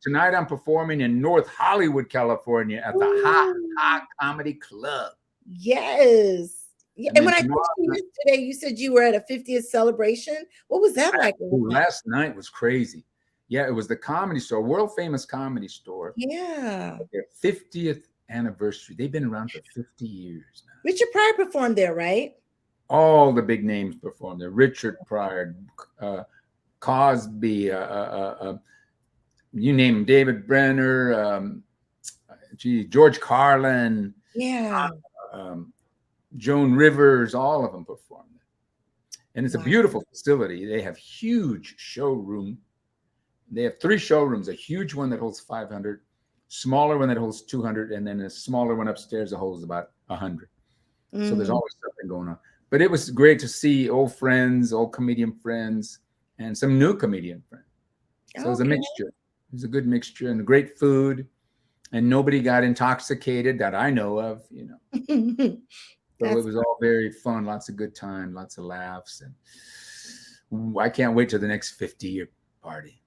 tonight. I'm performing in North Hollywood, California, at the Ha Ooh, Comedy Club. yes. Yeah. And And then when I talked tomorrow, to you yesterday, you said you were at a 50th celebration. What was that like? last night was crazy. Yeah, it was the Comedy Store, world famous Comedy Store. Yeah. Their 50th anniversary. They've been around for 50 years now. Richard Pryor performed there, right? All the big names performed there. Richard Pryor, Cosby, you name him, David Brenner, George Carlin, Yeah. Joan Rivers, all of them performed there. And it's a Wow. beautiful facility. They have huge showroom. They have 3 showrooms, a huge one that holds 500, smaller one that holds 200, and then a smaller one upstairs that holds about 100. So there's always something going on. But it was great to see old friends, old comedian friends, and some new comedian friends. So it was a Okay. mixture. It was a good mixture, and great food, and nobody got intoxicated that I know of, you know. So That's it was all very fun, lots of good time, lots of laughs, and I can't wait till the next 50-year party.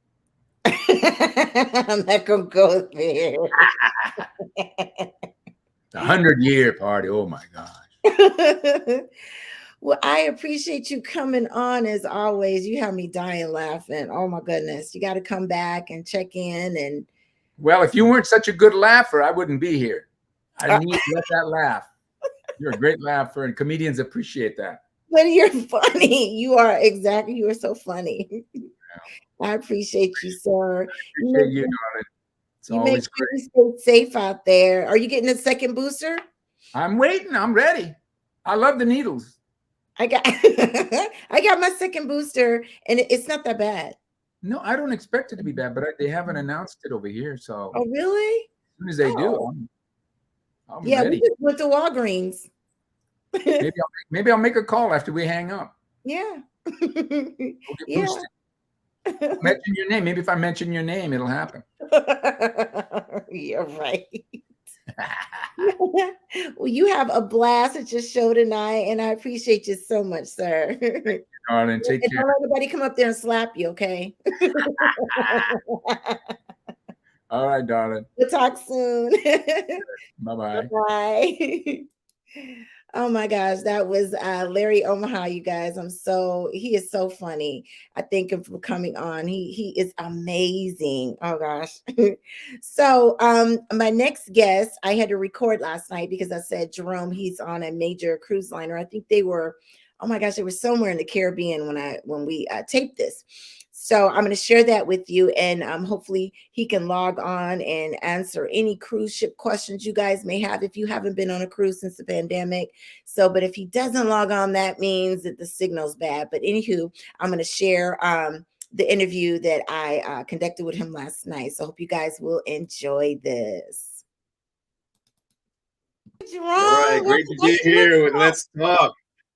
I'm not gonna go there. The 100-year party. Oh my gosh. Well, I appreciate you coming on as always. You have me dying laughing. Oh my goodness. You got to come back and check in and Well, if you weren't such a good laugher, I wouldn't be here. I need to let that laugh. You're a great laugher, and comedians appreciate that. but you're funny. You are exactly. You are so funny. I appreciate you, sir. You Appreciate you, make, darling. It's you make always sure great. you stay safe out there. Are you getting a second booster? I'm waiting. I'm ready. I love the needles. I got I got my second booster and it's not that bad. No, I don't expect it to be bad, but they haven't announced it over here. So Oh, really? as soon as they do, Oh, I'm yeah, we ready. just went to Walgreens. Maybe I'll make a call after we hang up. Yeah. We'll get Yeah. boosted. Mention your name. Maybe if I mention your name, it'll happen. You're right. Well, you have a blast at your show tonight, and I appreciate you so much, sir. Darling, take And care. don't let anybody come up there and slap you, okay? All right, darling. We'll talk soon. Bye-bye. Bye. Oh my gosh, that was Larry Omaha, you guys. He is so funny. I thank him for coming on. He is amazing. Oh gosh. So my next guest, I had to record last night because I said JeROME, he's on a major cruise liner. I think they were, oh my gosh, they were somewhere in the Caribbean when we taped this. So I'm going to share that with you, and hopefully he can log on and answer any cruise ship questions you guys may have if you haven't been on a cruise since the pandemic. So, but if he doesn't log on, that means that the signal's bad. But anywho, I'm going to share the interview that I conducted with him last night. So I hope you guys will enjoy this. All right, great to be here with Let's Talk.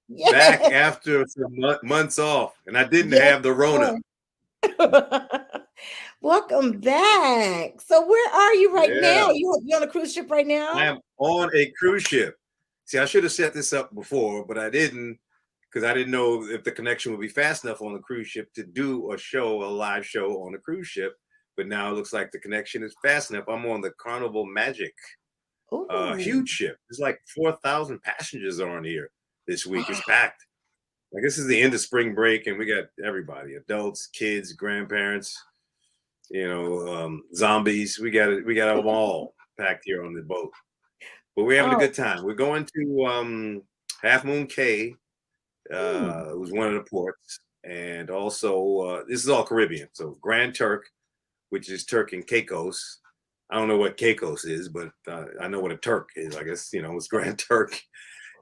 Yes. Back after some months off, and I didn't Yes. have the Rona. Welcome back. So where are you right now? You on a cruise ship right now? I am on a cruise ship. See, I should have set this up before, but I didn't, because I didn't know if the connection would be fast enough on the cruise ship to do a live show on a cruise ship. But now it looks like the connection is fast enough. I'm on the Carnival Magic, huge ship. There's like 4,000 passengers on here this week. It's packed. Like, this is the end of spring break, and we got everybody: adults, kids, grandparents, zombies. We got them all packed here on the boat. But we're having a good time. We're going to Half Moon Cay. It was one of the ports, and also this is all Caribbean. So Grand Turk, which is Turk and Caicos. I don't know what Caicos is, but I know what a Turk is. I guess it's Grand Turk.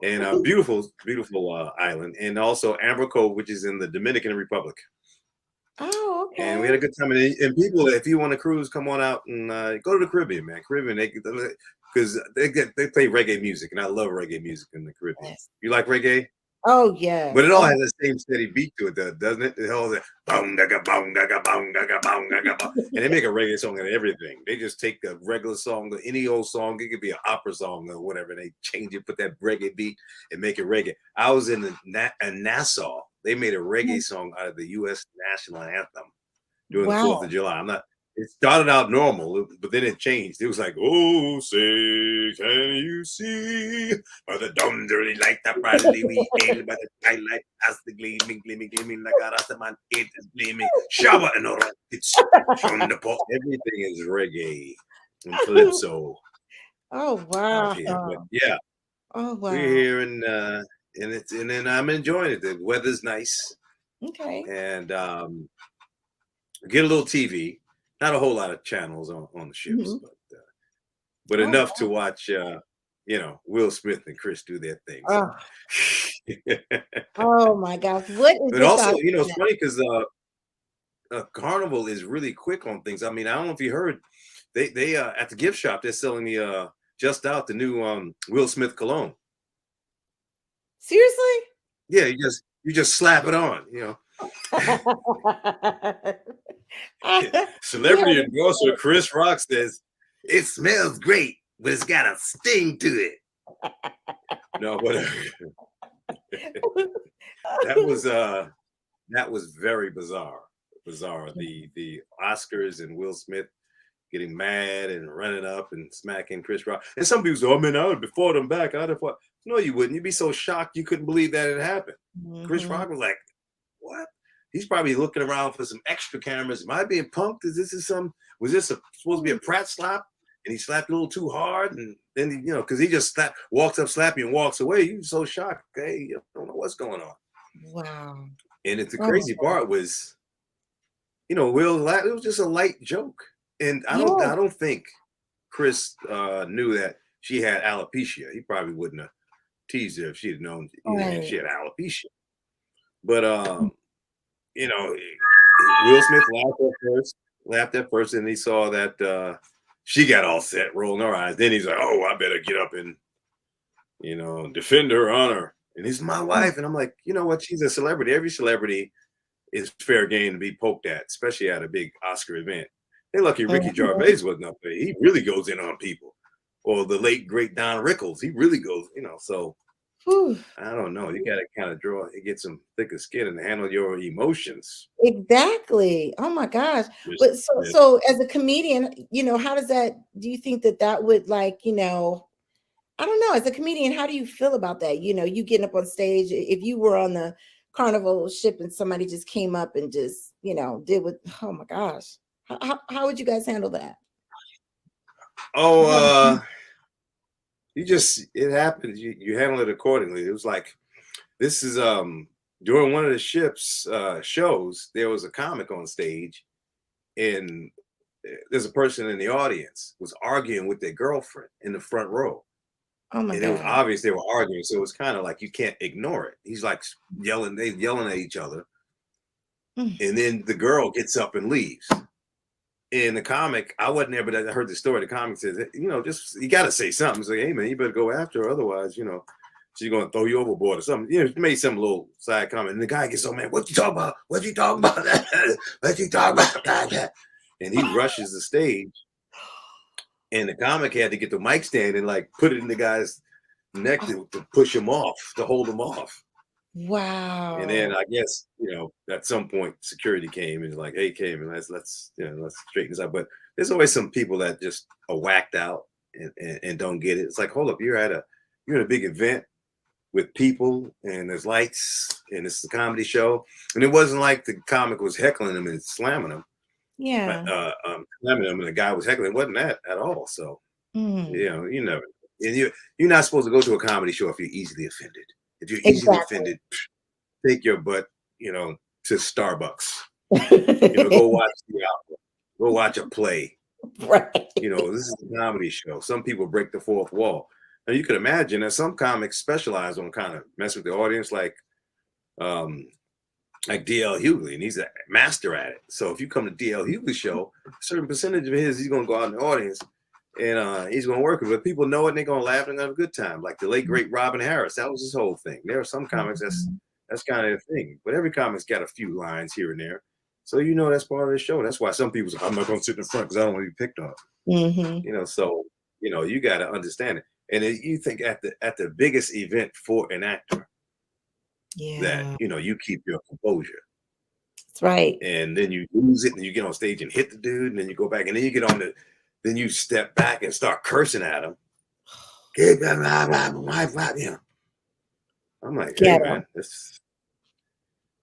And beautiful island, and also Amber Cove, which is in the Dominican Republic. Oh, And we okay. had a good time. And people, if you want to cruise, come on out and go to the Caribbean, man. Caribbean, because they play reggae music, and I love reggae music in the Caribbean. Yes. You like reggae? Oh, But yes. it all Oh, has the same steady beat to it, though, doesn't it? It all that bong daga bong daga bong daga bong daga bong, and they make a reggae song and everything. They just take a regular song, any old song, it could be an opera song or whatever. They change it, put that reggae beat, and make it reggae. I was in Nassau. They made a reggae song out of the U.S. national anthem during the 4th of wow. July. It started out normal, but then it changed. It was like, oh, say, can you see by the dawn dirty light that brightly we hail by the twilight as the gleaming like a rastaman, it is gleaming. Shower and all it's from the pot. Everything is reggae and calypso Oh, out here. But wow. yeah, Oh, we're wow. here and then I'm enjoying it. The weather's nice Okay. and get a little TV. Not a whole lot of channels on the ships, Mhm. but Oh, enough to watch. Will Smith and Chris do their thing. So. oh, oh my gosh. What is But it also, about it's that? funny because Carnival is really quick on things. I mean, I don't know if you heard, they at the gift shop they're selling the just out the new Will Smith cologne. Seriously? Yeah, you just slap it on. You Celebrity haven't endorser Chris Rock says it smells great, but it's got a sting to it. No, but that was very bizarre. The Oscars and Will Smith getting mad and running up and smacking Chris Rock. And some people say, "Oh man, I would have fought him back. I'd have fought." No, you wouldn't. You'd be so shocked you couldn't believe that it happened. Chris Mhm. Rock was like, "What?" He's probably looking around for some extra cameras. Am I being punked? Was this supposed to be a Pratt slap? And he slapped a little too hard, and then because he just walks up, slap you, and walks away. You're so shocked. Hey, you don't know what's going on. Wow. And the Oh my crazy God. part was, Will, it was just a light joke. And I Yeah. don't think Chris knew that she had alopecia. He probably wouldn't have teased her if she had known she Right. had alopecia. But Will Smith laughed at first, and he saw that she got all set, rolling her eyes. Then he's like, "Oh, I better get up and defend her honor." And he's my Mm. wife, and I'm like, you know what? She's a celebrity. Every celebrity is fair game to be poked at, especially at a big Oscar event. Hey, lucky Ricky Mhm. Gervais wasn't up there. He really goes in on people. Or the late great Don Rickles, he really goes, So Whew. I don't know. You got to kind of get some thicker skin and handle your emotions. Exactly. Oh my gosh. Just, But so as a comedian, how does do you think that would I don't know, as a comedian, how do you feel about that? You getting up on stage, if you were on the Carnival ship and somebody just came up and just, did what, oh my gosh. How would you guys handle that? oh, How- it happened. You handle it accordingly. It was like, this is during one of the ship's shows, there was a comic on stage, and there's a person in the audience was arguing with their girlfriend in the front row, Oh my and it was God. obvious they were arguing, so it was kind of like you can't ignore it. He's like yelling at each other, Mm. and then the girl gets up and leaves. In the comic, I wasn't there, but I heard the story. The comic says, just you got to say something. It's like, hey man, you better go after her, otherwise, she's gonna throw you overboard or something. Made some little side comment, and the guy gets so mad. What you talking about? What you talking about? What you talking about? And he rushes the stage, and the comic had to get the mic stand and like put it in the guy's neck to push him off, to hold him off. And then Wow. I guess at some point security came and like, hey, Cayman, let's straighten this out. But there's always some people that just are whacked out and don't get it. It's like, hold up, you're at a big event with people and there's lights and it's a comedy show, and it wasn't like the comic was heckling them and slamming them, but Yeah. slamming them and the guy was heckling. It wasn't that at all. So Mm. you never. And you're not supposed to go to a comedy show if you're easily offended. If you're easily Exactly. offended, take your butt, to Starbucks. Go watch the opera. Go watch a play. Right. This is a comedy show. Some people break the fourth wall. Now you could imagine that some comics specialize on kind of messing with the audience, like like D.L. Hughley, and he's a master at it. So if you come to D.L. Hughley's show, a certain percentage of his, he's gonna go out in the audience and he's gonna work with it. But people know it and they're gonna laugh and have a good time. Like the late great Robin Harris, that was his whole thing. There are some comics that's kind of a thing, but every comic's got a few lines here and there. So that's part of the show. That's why some people say, I'm not gonna sit in the front because I don't want to be picked on. So you got to understand it. And you think at the biggest event for an actor, that you keep your composure. That's right. And then you lose it, and you get on stage and hit the dude, and then you go back, and then you get on then you step back and start cursing at him. I'm like, hey man,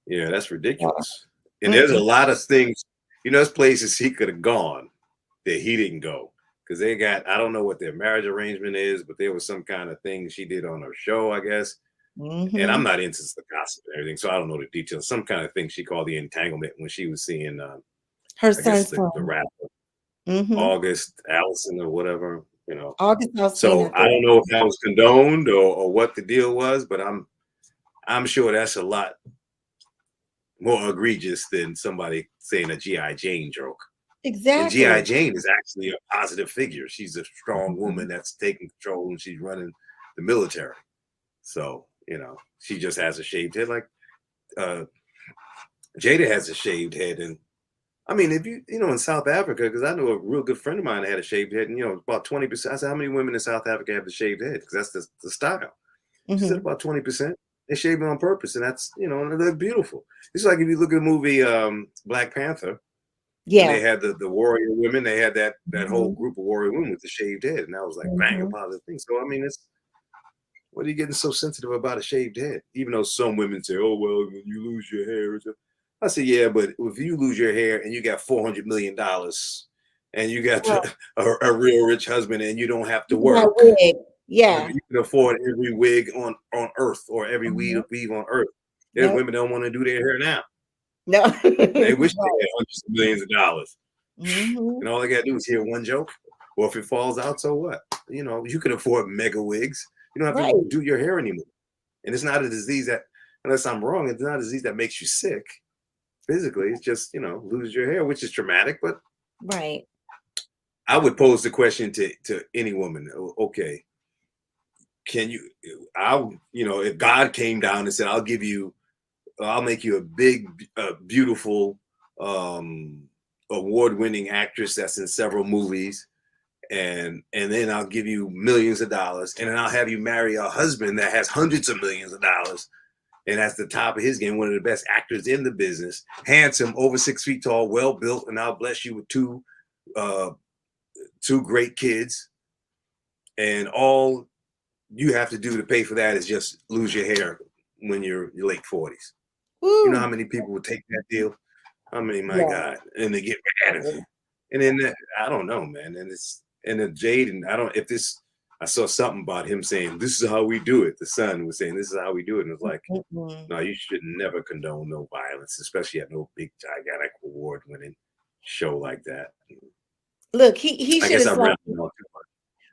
that's ridiculous. And there's a lot of things, there's places he could have gone that he didn't go. Because they got, I don't know what their marriage arrangement is, but there was some kind of thing she did on her show, I guess. And I'm not into the gossip and everything, so I don't know the details. Some kind of thing she called the entanglement when she was seeing her son's the rapper, August Allison or whatever, August so I don't know if that was condoned or what the deal was, but I'm sure that's a lot more egregious than somebody saying a G.I. Jane joke. Exactly. And G.I. Jane is actually a positive figure. She's a strong woman that's taking control and she's running the military. So, she just has a shaved head. Like Jada has a shaved head. And I mean, if in South Africa, because I know a real good friend of mine that had a shaved head, and about 20%. I said, how many women in South Africa have the shaved head? Because that's the style. She said about 20%. They shave it on purpose, and that's they're beautiful. It's like if you look at the movie Black Panther. Yeah, they had the warrior women. They had that whole group of warrior women with the shaved head, and that was like bang, a positive thing. So I mean, what are you getting so sensitive about a shaved head? Even though some women say, "Oh well, when you lose your hair," I say, "Yeah, but if you lose your hair and you got $400 million and you got a real rich husband and you don't have to work, you can afford every wig on Earth or every weave on Earth. There's women that don't want to do their hair now." No, they wish they had hundreds of millions of dollars, and all they gotta do is hear one joke, or if it falls out, so what? You can afford mega wigs. You don't have to do your hair anymore, and it's not a disease that, unless I'm wrong, it's not a disease that makes you sick physically. It's just lose your hair, which is traumatic. But I would pose the question to any woman. Okay, can you? If God came down and said, I'll make you a big, beautiful, award-winning actress that's in several movies, and then I'll give you millions of dollars, and then I'll have you marry a husband that has hundreds of millions of dollars, and that's the top of his game, one of the best actors in the business, handsome, over 6 feet tall, well-built, and I'll bless you with two great kids, and all you have to do to pay for that is just lose your hair when you're in your late 40s. You know how many people would take that deal? How many, my God, and they get mad at it. And then I don't know, man. And the Jade, and I saw something about him saying, this is how we do it. The son was saying, this is how we do it. And it's like, no, you should never condone no violence, especially at no big, gigantic award-winning show like that. Look, he should have slapped.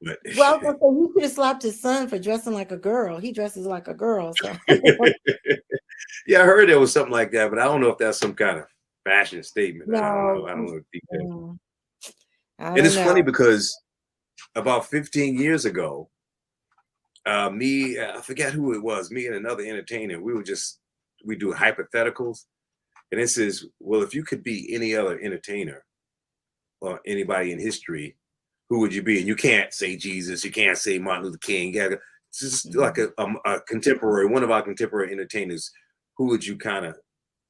But, he should have slapped his son for dressing like a girl. He dresses like a girl. So. Yeah, I heard there was something like that, but I don't know if that's some kind of fashion statement. No, I don't know. And it's funny because about 15 years ago, I forget who it was, me and another entertainer, we do hypotheticals. And it says, well, if you could be any other entertainer or anybody in history, who would you be? And you can't say Jesus, you can't say Martin Luther King. It's just like a contemporary, one of our contemporary entertainers. Who would you kind of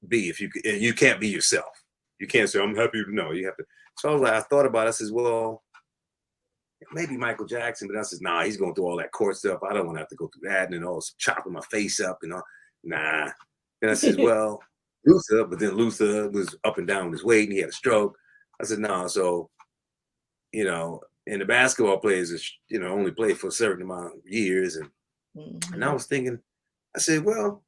be if you could? And you can't be yourself. You can't say, I'm happy to know. You have to. So I thought about it. I says, well, maybe Michael Jackson, but I says, nah, he's going through all that court stuff. I don't want to have to go through that. And then all chopping my face up and all. Nah. And I says, well, Luther, but then Luther was up and down with his weight and he had a stroke. I said, no. So, and the basketball players, only play for a certain amount of years. And I was thinking, I said, well,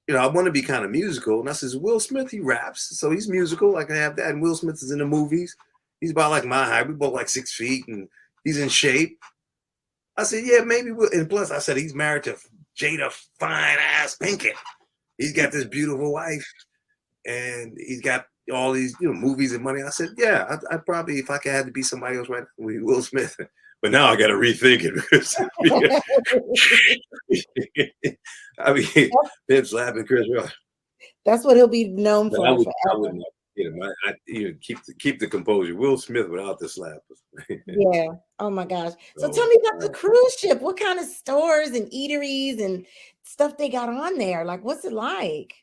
I want to be kind of musical. And I says, Will Smith, he raps. So he's musical. I can have that. And Will Smith is in the movies. He's about like my height. We both like 6 feet and he's in shape. I said, yeah, maybe we'll. And plus I said, he's married to Jada fine ass Pinkett. he's got this beautiful wife, and he's got all these movies and money. I said, yeah, I'd probably, if I had to be somebody else, right, Will Smith. But now I got to rethink it because I mean, him slapping Chris Rock. That's what he'll be known But for I forever. wouldn't, keep the composure. Will Smith without the slap. Yeah. Oh my gosh. So So, tell me about the cruise ship. What kind of stores and eateries and stuff they got on there? Like, what's it like?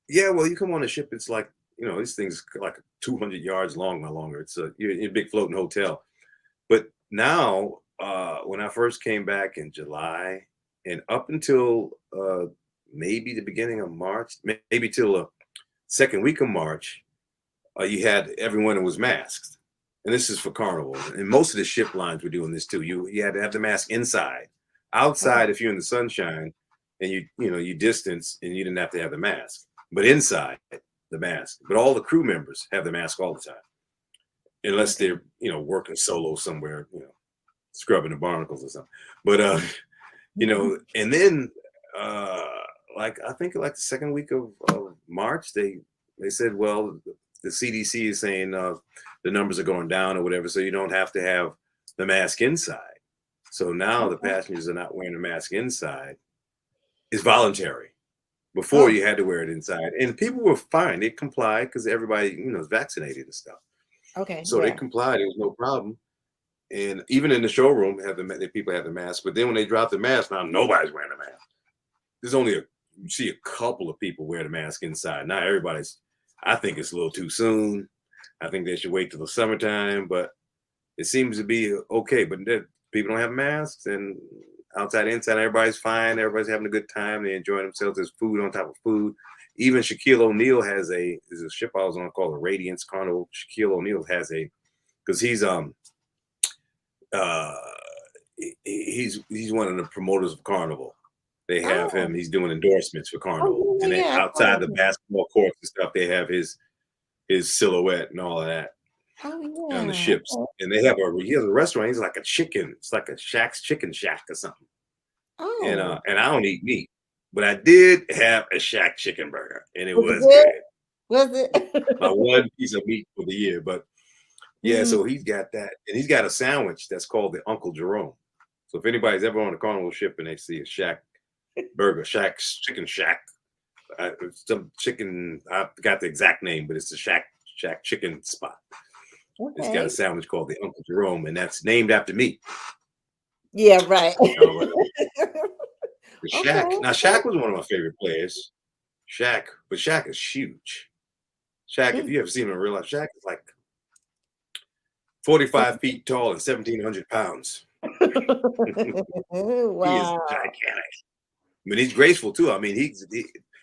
yeah, well, you come on a ship, it's like, this thing's like 200 yards long, no longer. It's you're in a big floating hotel. But now, when I first came back in July and up until maybe the beginning of March, maybe till the second week of March, you had everyone that was masked. And this is for Carnival. And most of the ship lines were doing this too. You had to have the mask inside. Outside, if you're in the sunshine and you distance and you didn't have to have the mask. But inside, the mask. But all the crew members have the mask all the time. Unless they're, working solo somewhere, scrubbing the barnacles or something. But and then I think like the second week of March, they said, well, the CDC is saying the numbers are going down or whatever, so you don't have to have the mask inside. So now the passengers are not wearing the mask inside. It's voluntary. Before you had to wear it inside, and people were fine. They complied because everybody, is vaccinated and stuff. Okay. So they complied. It was no problem. And even in the showroom, the people had the mask. But then when they dropped the mask, now nobody's wearing a mask. There's only you see a couple of people wear the mask inside. Not everybody's. I think it's a little too soon. I think they should wait till the summertime. But it seems to be okay. But people don't have masks, and outside, inside, everybody's fine. Everybody's having a good time. They enjoying themselves. There's food on top of food. Even Shaquille O'Neal there's a ship I was on called the Radiance Carnival. Shaquille O'Neal has because he's one of the promoters of Carnival. They have him. He's doing endorsements for Carnival, and outside the basketball courts and stuff, they have his silhouette and all of that on the ships. And he has a restaurant. He's like a chicken. It's like a Shack's Chicken Shack or something. And I don't eat meat, but I did have a Shack chicken burger, and it was good. Was it? My one piece of meat for the year, but yeah. So he's got that, and he's got a sandwich that's called the Uncle Jerome. So if anybody's ever on a Carnival ship and they see a Shack burger, Shack's Chicken Shack, some chicken, I forgot the exact name, but it's the Shack chicken spot. Okay. It's got a sandwich called the Uncle Jerome, and that's named after me. Yeah, right. Shaq. Now, Shaq was one of my favorite players. Shaq is huge. Shaq, if you ever seen him in real life, Shaq is like 45 feet tall and 1,700 pounds. Wow. He is gigantic. I mean, he's graceful too. I mean,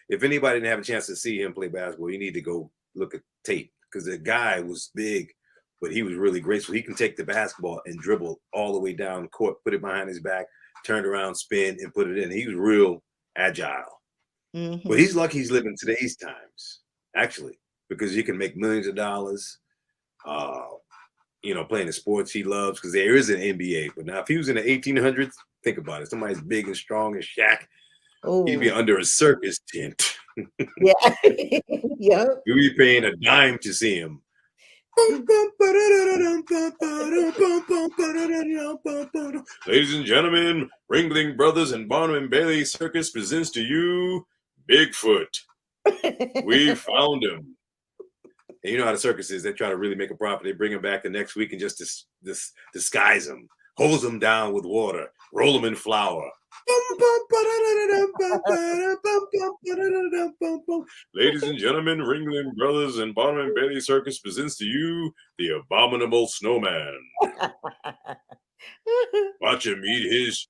if anybody didn't have a chance to see him play basketball, you need to go look at tape because the guy was big, but he was really graceful. He can take the basketball and dribble all the way down the court, put it behind his back, turn around, spin, and put it in. He was real agile. But he's lucky he's living today's times, actually, because he can make millions of dollars, playing the sports he loves, because there is an NBA. But now if he was in the 1800s, think about it. Somebody's big and strong as Shaq, he'd be under a circus tent. Yeah. Yep. You'd be paying a dime to see him. Ladies and gentlemen, Ringling Brothers and Barnum and Bailey Circus presents to you Bigfoot. We found him. And you know how the circus is. They try to really make a profit. They bring him back the next week and just disguise him, hose him down with water, roll him in flour. Ladies and gentlemen, Ringling Brothers and Barnum and Bailey Circus presents to you the Abominable Snowman. Watch him eat his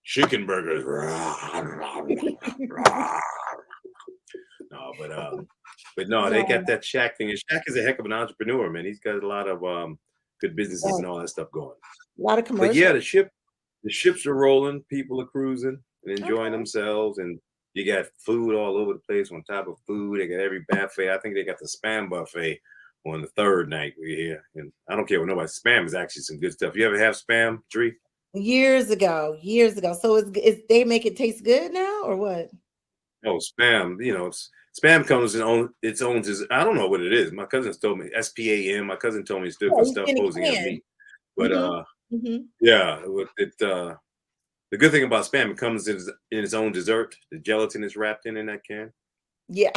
chicken burgers. No, but no, they got that Shaq thing. And Shaq is a heck of an entrepreneur, man. He's got a lot of good businesses and all that stuff going. A lot of commercials. But yeah, the ships are rolling, people are cruising and enjoying themselves, and you got food all over the place on top of food. They got every buffet. I think they got the Spam buffet on the third night we're here. And I don't care what nobody. Spam is actually some good stuff. You ever have Spam, Dre? Years ago. So is they make it taste good now or what? Oh, spam. Spam comes in its own. I don't know what it is. My cousin told me SPAM. My cousin told me it stood Yeah, for you stuff skin a posing as can. meat. But Hmm. yeah, the good thing about spam, it comes in its own dessert. The gelatin is wrapped in that can. Yeah.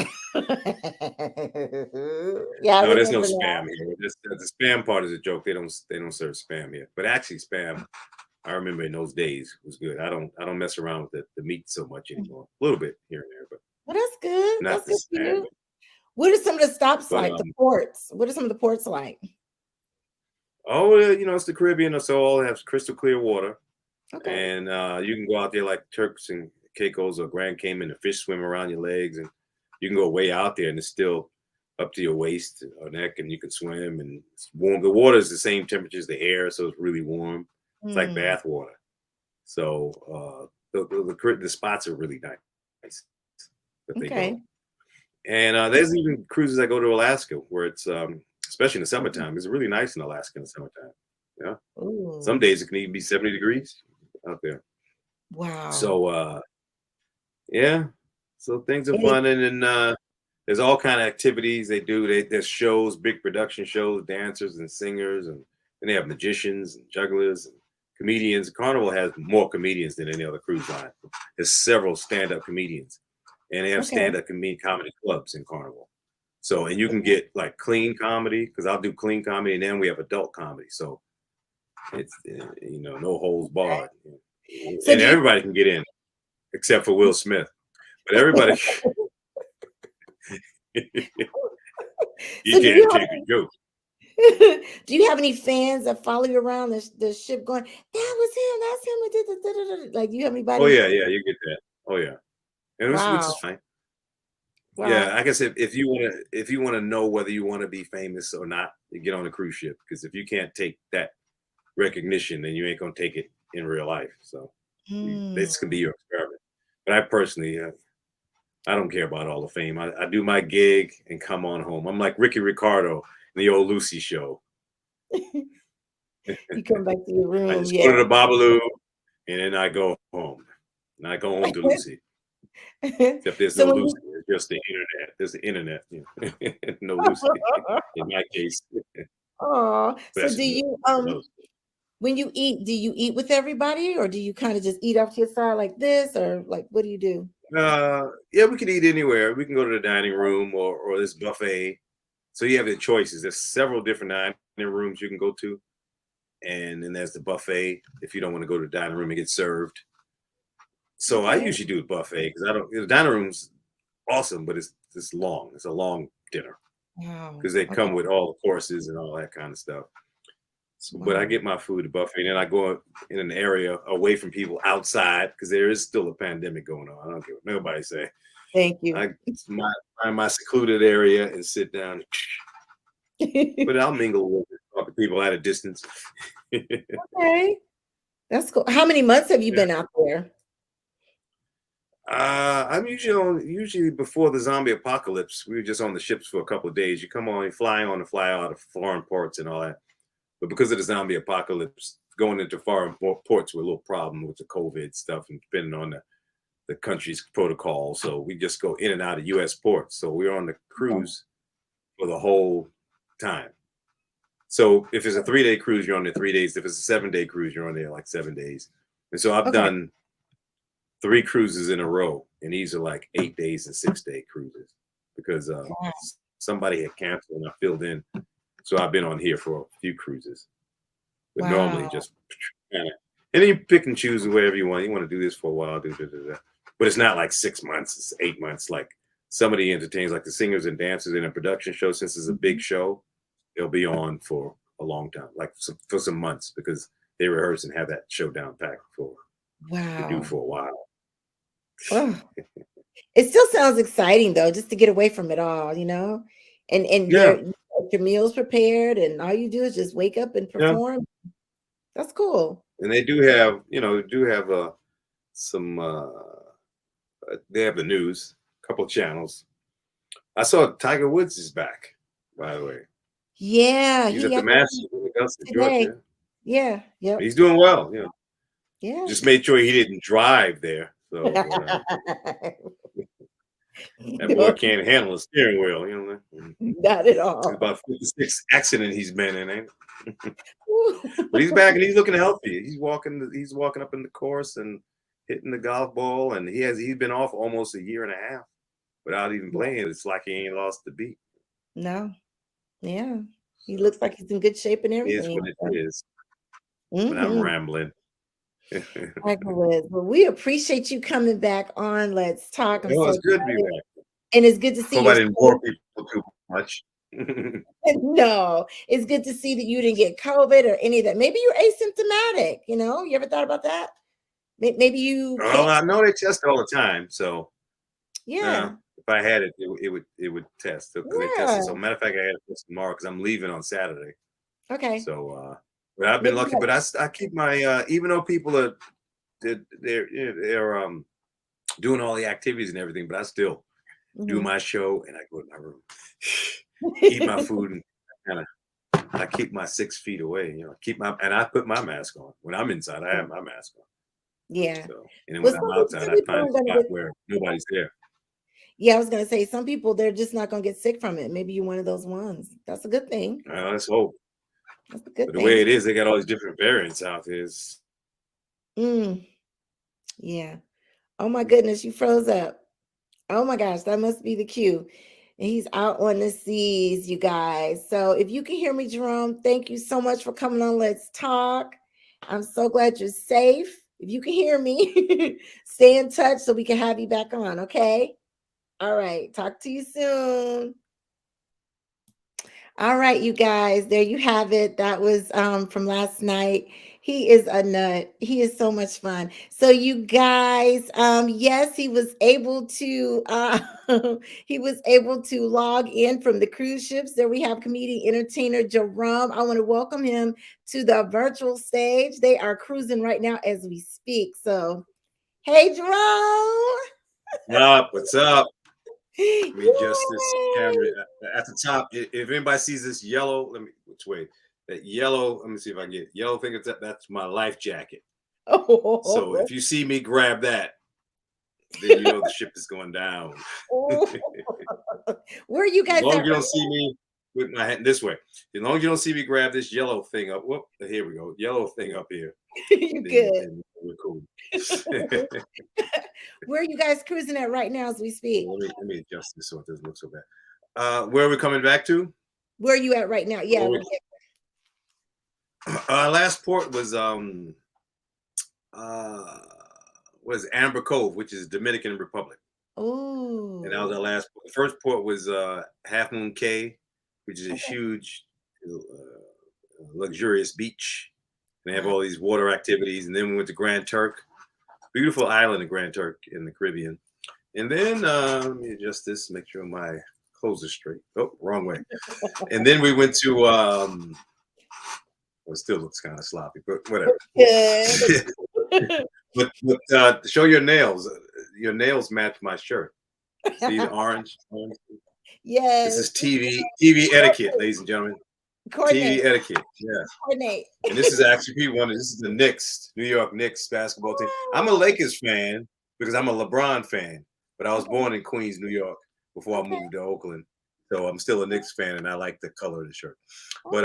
Yeah, I No, there's no remember now. spam here. The spam part is a joke. They don't serve spam here. But actually, spam, I remember in those days was good. I don't mess around with the meat so much anymore. A little bit here and there, but Well, that's good. not That's the good for spam. you. What are some of the stops But like? The ports. What are some of the ports like? it's the Caribbean, so all has crystal clear water, Okay. and you can go out there like Turks and Caicos or Grand Cayman. The fish swim around your legs, and you can go way out there, and it's still up to your waist or neck, and you can swim, and it's warm. The water is the same temperature as the air, so it's really warm. It's like Mm, bath water. So the spots are really nice that they okay. go. And there's even cruises that go to Alaska where it's especially in the Mm. summertime. It's really nice in Alaska in the summertime. Yeah. Some Ooh. days it can even be 70 degrees out there. Wow. So yeah. So things are Any fun, and then there's all kind of activities they do. There's shows, big production shows, dancers and singers, and then they have magicians and jugglers and comedians. Carnival has more comedians than any other cruise line. There's several stand-up comedians, and they have okay. stand-up comedy clubs in Carnival. So, and you can get like clean comedy, because I'll do clean comedy, and then we have adult comedy. So it's no holds barred, So and do you everybody can get in except for Will Smith. But everybody, you so do you can't have take a joke. do you have any fans that follow you around the ship going, that was him, that's him, who did the like, do you have Oh anybody? yeah, yeah, you get that. Oh yeah, and which Wow. is fine. Yeah, Wow. I guess if you wanna know whether you want to be famous or not, you get on a cruise ship, because if you can't take that recognition, then you ain't gonna take it in real life. So Hmm. this can be your experiment. But I personally, I don't care about all the fame. I do my gig and come on home. I'm like Ricky Ricardo in the old Lucy show. You come back to your I room, just go yeah. to the Babalu, and then I go home. And I go home to Lucy. Except there's So no when Lucy. It's just the internet. There's the internet. No Lucy in my case. oh, But so that's do just me. you No. when you eat, do you eat with everybody, or do you kind of just eat off to your side like this, or like what do you do? Yeah, we can eat anywhere. We can go to the dining room or this buffet. So you have the choices. There's several different dining rooms you can go to, and then there's the buffet. If you don't want to go to the dining room and get served, so I Okay. usually do the buffet because I don't. The dining room's awesome, but it's long. It's a long dinner Wow. because they Okay. come with all the courses and all that kind of stuff. So, but I Wow. get my food at buffet, and then I go in an area away from people outside because there is still a pandemic going on. I don't care what nobody say. Thank you. I find my secluded area and sit down. But I'll mingle with talk to people at a distance. Okay. That's cool. How many months have you Yeah. been out there? I'm usually before the zombie apocalypse. We were just on the ships for a couple of days. You come on, you fly on and fly out of foreign ports and all that. But because of the zombie apocalypse, going into foreign ports were a little problem with the COVID stuff and depending on the country's protocol. So we just go in and out of U.S. ports. So we're on the cruise for the whole time. So if it's a 3-day cruise, you're on there 3 days. If it's a 7-day cruise, you're on there like 7 days. And so I've Okay. done 3 cruises in a row, and these are like 8 days and 6-day cruises because Wow. somebody had canceled and I filled in. So I've been on here for a few cruises, but normally Wow. just kind of, and then you pick and choose wherever you want. You want to do this for a while, but it's not like 6 months, it's 8 months. Like some of the entertainers, like the singers and dancers in a production show, since it's a big show, they'll be on for a long time, like for some months, because they rehearse and have that show down packed to do Wow. for a while. Oh, it still sounds exciting though, just to get away from it all, and Yeah, your meals prepared, and all you do is just wake up and yeah, perform. That's cool. and they do have, some. They have the news, a couple of channels. I saw Tiger Woods is back, by the way. Yeah, He's at he the actually Masters in Augusta, today. Georgia. Yeah, yep, He's doing well. yeah. Just made sure he didn't drive there. So That boy can't handle a steering wheel, you know. Not at It's all. about 56 accident he's been in, ain't it? But he's back and he's looking healthy. He's walking up in the course and hitting the golf ball, and he's been off almost a year and a half without even playing. It's like he ain't lost the beat. No. Yeah. He looks like he's in good shape and It is everything. what it is. But Mm-hmm. I'm rambling. Well, we appreciate you coming back on Let's Talk. I'm Well, so it's good to be excited. back. And it's good to see Hope you. I didn't bore people too much. No, it's good to see that you didn't get COVID or any of that. Maybe you're asymptomatic. You ever thought about that? Maybe you Well, can't. I know they test all the time, so Yeah. if I had it, it would test because they Yeah. tested. So, matter of fact, I had it test tomorrow because I'm leaving on Saturday. Okay. So, but I've been lucky. But I keep my even though people are they're doing all the activities and everything, but I still do my show and I go to my room, eat my food, and kind of I keep my 6 feet away. And I put my mask on when I'm inside. I have my mask on. Yeah. So, and then when I'm outside, I find a spot where nobody's there. Yeah, I was gonna say some people they're just not gonna get sick from it. Maybe you're one of those ones. That's a good thing. Let's hope. That's a good But thing. the way it is, they got all these different variants out there. Yeah. Oh my goodness, you froze up. Oh my gosh, that must be the cue. And he's out on the seas, you guys. So if you can hear me, Jerome, thank you so much for coming on Let's Talk. I'm so glad you're safe. If you can hear me, stay in touch so we can have you back on, okay? All right, talk to you soon. All right, you guys, there you have it. That was from last night. He is a nut. He is so much fun. So you guys, yes, he was able to he was able to log in from the cruise ships. There we have comedian entertainer Jerome. I want to welcome him to the virtual stage. They are cruising right now as we speak. So, hey Jerome. What's up? Let me adjust this camera at the top. If anybody sees this yellow, which way? That yellow, let me see if I can get it. Yellow thing. That's my life jacket. Oh. So if you see me grab that, then you know the ship is going down. Where are you guys as long at? as you don't see me with my hand this way. As long as you don't see me grab this yellow thing up. Whoop, here we go. Yellow thing up here. You good. Then we're cool. Where are you guys cruising at right now as we speak? Let me adjust this so it doesn't look so bad. Where are we coming back to? Where are you at right now? Yeah. Last port was Amber Cove, which is Dominican Republic. Oh. And that was our last port. The first port was Half Moon Cay, which is a huge, luxurious beach. They have all these water activities. And then we went to Grand Turk, beautiful island of Grand Turk in the Caribbean. And then let me adjust this, make sure my clothes are straight. Oh, wrong way. And then we went to well, it still looks kind of sloppy, but whatever. but show your nails. Your nails match my shirt. See the orange? Yes. This is TV etiquette, ladies and gentlemen. Coordinate. TV etiquette. Yes. Coordinate. And this is actually this is the Knicks, New York Knicks basketball team. I'm a Lakers fan because I'm a LeBron fan, but I was born in Queens, New York before I moved to Oakland. So I'm still a Knicks fan and I like the color of the shirt. But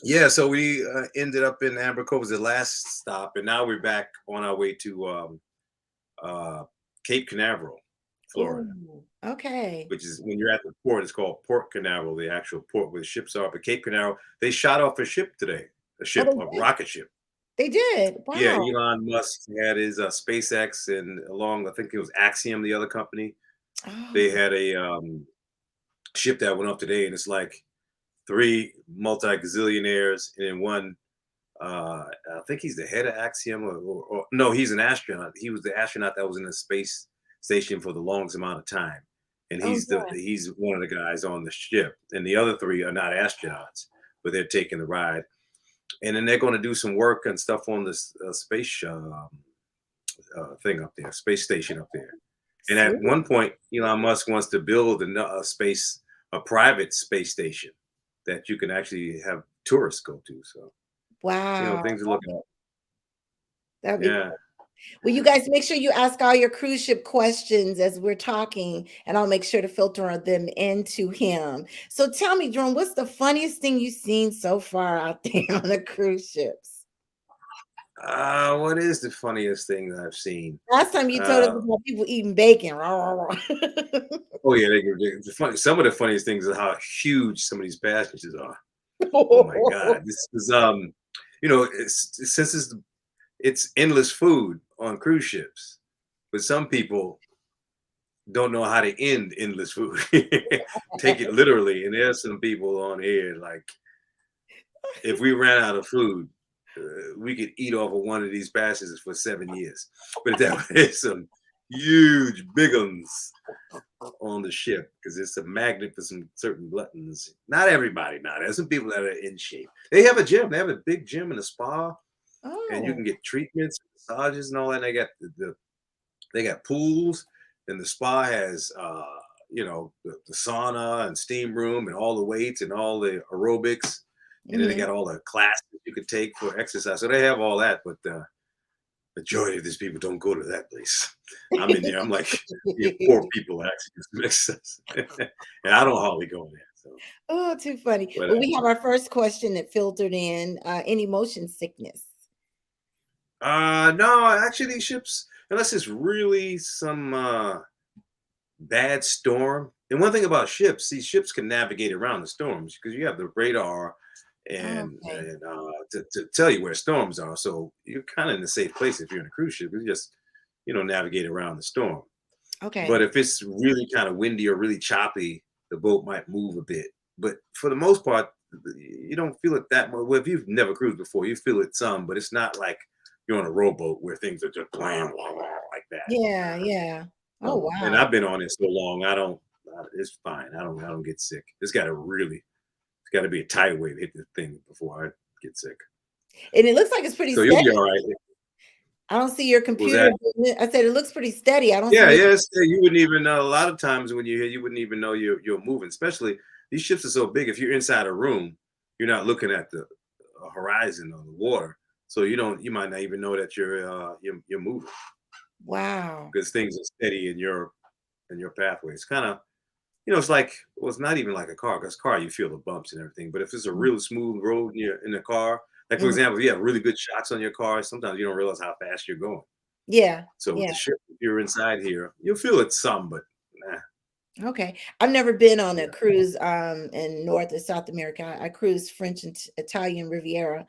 yeah, so we ended up in Amber Cove as the last stop, and now we're back on our way to Cape Canaveral, Florida. Ooh, okay. Which is when you're at the port, it's called Port Canaveral, the actual port where the ships are. But Cape Canaveral, they shot off a ship today, a rocket ship. They did. Wow. Yeah, Elon Musk had his SpaceX, and along, I think it was Axiom, the other company. Oh. They had a ship that went up today, and it's like 3 multi-gazillionaires, and then one, I think he's the head of Axiom, or no, he's an astronaut. He was the astronaut that was in the space station for the longest amount of time, and he's one of the guys on the ship, and the other 3 are not astronauts, but they're taking the ride, and then they're going to do some work and stuff on this space thing up there, space station up there. And at one point, Elon Musk wants to build a private space station that you can actually have tourists go to. So, wow, things are looking up. That'd be cool. Well, you guys make sure you ask all your cruise ship questions as we're talking, and I'll make sure to filter them into him. So tell me, Jerome, what's the funniest thing you've seen so far out there on the cruise ships? What is the funniest thing that I've seen? Last time you told us about people eating bacon. Oh yeah, the funny. Some of the funniest things is how huge some of these packages are. Oh my God, this is since it's endless food on cruise ships, but some people don't know how to end endless food. Take it literally, and there's some people on here like, if we ran out of food, we could eat off of one of these passages for 7 years. But that is some huge big ones on the ship because it's a magnet for some certain gluttons. Not everybody now. There's some people that are in shape. They have a gym. They have a big gym and a spa, and you can get treatments, massages, and all that. And they got pools, and the spa has the sauna and steam room and all the weights and all the aerobics. And then they got all the classes you could take for exercise. So they have all that, but the majority of these people don't go to that place. I'm in there. I'm like, poor people actually just makes sense. And I don't hardly go in there. So. Oh, too funny. But, well, we have our first question that filtered in. Any motion sickness? No, actually, these ships, unless it's really some bad storm. And one thing about ships, these ships can navigate around the storms because you have the radar and to tell you where storms are. So you're kind of in a safe place if you're in a cruise ship. You just, navigate around the storm. Okay. But if it's really kind of windy or really choppy, the boat might move a bit. But for the most part, you don't feel it that much. Well, if you've never cruised before, you feel it some, but it's not like you're on a rowboat where things are just playing like that. Yeah, yeah. Oh wow. And I've been on it so long, it's fine. I don't get sick. It's got to be a tidal wave hit the thing before I get sick. And it looks like it's pretty so steady. You'll be all right. I don't see your computer. I said it looks pretty steady. I don't. Yeah, yes. You wouldn't even know. A lot of times when you wouldn't even know you're moving. Especially these ships are so big. If you're inside a room, you're not looking at the horizon on the water, so you might not even know that you're moving. Wow. Because things are steady in your pathway. It's kind of, it's like, well, it's not even like a car. Because car, you feel the bumps and everything. But if it's a really smooth road in the car, like for example, if you have really good shots on your car, sometimes you don't realize how fast you're going. Yeah. So with the ship, if you're inside here, you'll feel it some, but nah. Okay. I've never been on a cruise in North or South America. I cruised French and Italian Riviera,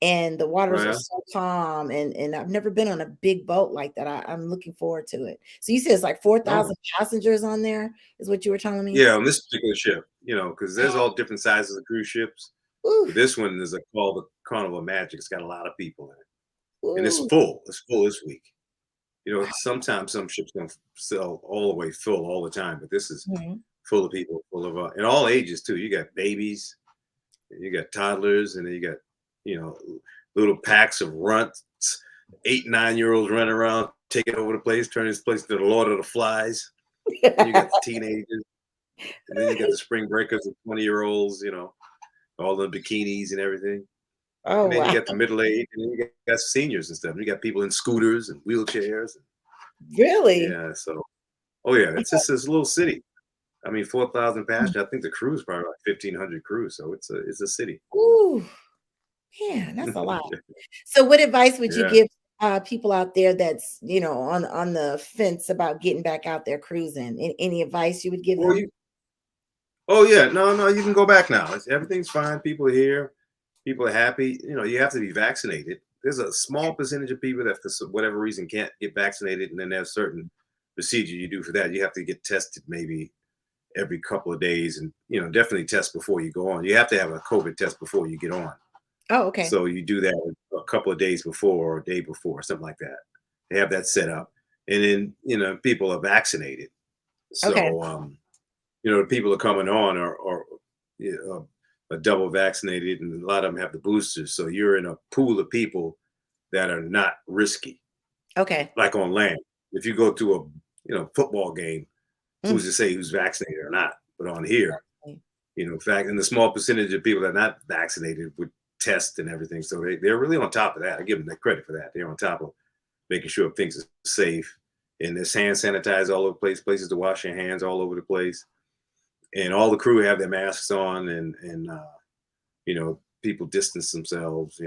and the waters are so calm, and I've never been on a big boat like that. I'm looking forward to it. So you said it's like 4,000 passengers on there, is what you were telling me? Yeah, on this particular ship, because there's all different sizes of cruise ships. This one is called the Carnival of Magic. It's got a lot of people in it. And it's full. It's full this week. Sometimes some ships don't sell all the way full all the time, but this is full of people, full of in all ages too. You got babies, you got toddlers, and then you got little packs of runts, 8-9-year-olds running around, taking over the place, turning this place into the Lord of the Flies. And you got the teenagers, and then you got the spring breakers of 20-year-olds, all the bikinis and everything. Oh, and then you got the middle age, and then you got seniors and stuff. You got people in scooters and wheelchairs. Really? Yeah. So, it's just this little city. I mean, 4,000 passengers. I think the crew is probably like 1,500 crews. So it's a city. Ooh, man, that's a lot. So, what advice would you give people out there that's on the fence about getting back out there cruising? Any advice you would give them? No, you can go back now. Everything's fine. People are here. People are happy. You have to be vaccinated. There's a small percentage of people that, for whatever reason, can't get vaccinated, and then there's certain procedure you do for that. You have to get tested maybe every couple of days, and definitely test before you go on. You have to have a COVID test before you get on. Oh, okay. So you do that a couple of days before or a day before, something like that. They have that set up, and then people are vaccinated. So the people are coming on are double vaccinated, and a lot of them have the boosters. So you're in a pool of people that are not risky. Okay. Like on land, if you go to a football game, who's to say who's vaccinated or not? But on here, in fact, and the small percentage of people that are not vaccinated would test and everything. So they're really on top of that. I give them the credit for that. They're on top of making sure things are safe. And there's hand sanitizer all over the place, places to wash your hands all over the place. And all the crew have their masks on, and people distance themselves,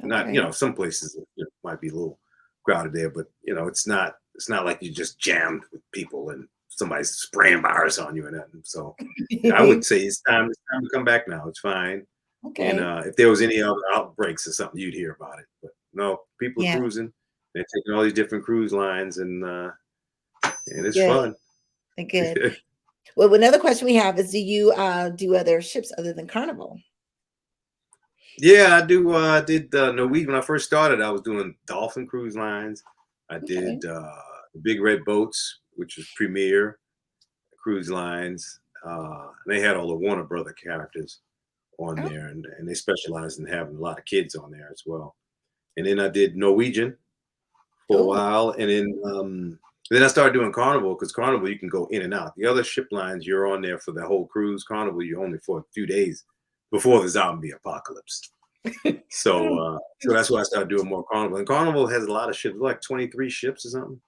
not, Okay. some places might be a little crowded there, but it's not like you just jammed with people and somebody's spraying virus on you or nothing. So I would say it's time to come back now. It's fine. And Okay. if there was any other outbreaks or something, you'd hear about it. But no, people are Yeah. cruising. They're taking all these different cruise lines, and it's Good. fun. Good. Well, another question we have is, do you do other ships other than Carnival? Yeah, I do. I did Norwegian when I first started. I was doing Dolphin Cruise Lines. I Okay. did the Big Red Boats, which was Premier Cruise Lines. They had all the Warner Brother characters on Oh, there, and they specialized in having a lot of kids on there as well. And then I did Norwegian for a oh, while, and then I started doing Carnival, because Carnival you can go in and out. The other ship lines you're on there for the whole cruise. Carnival you're only for a few days before the zombie apocalypse. So that's why I started doing more Carnival. And Carnival has a lot of ships, like 23 ships or something.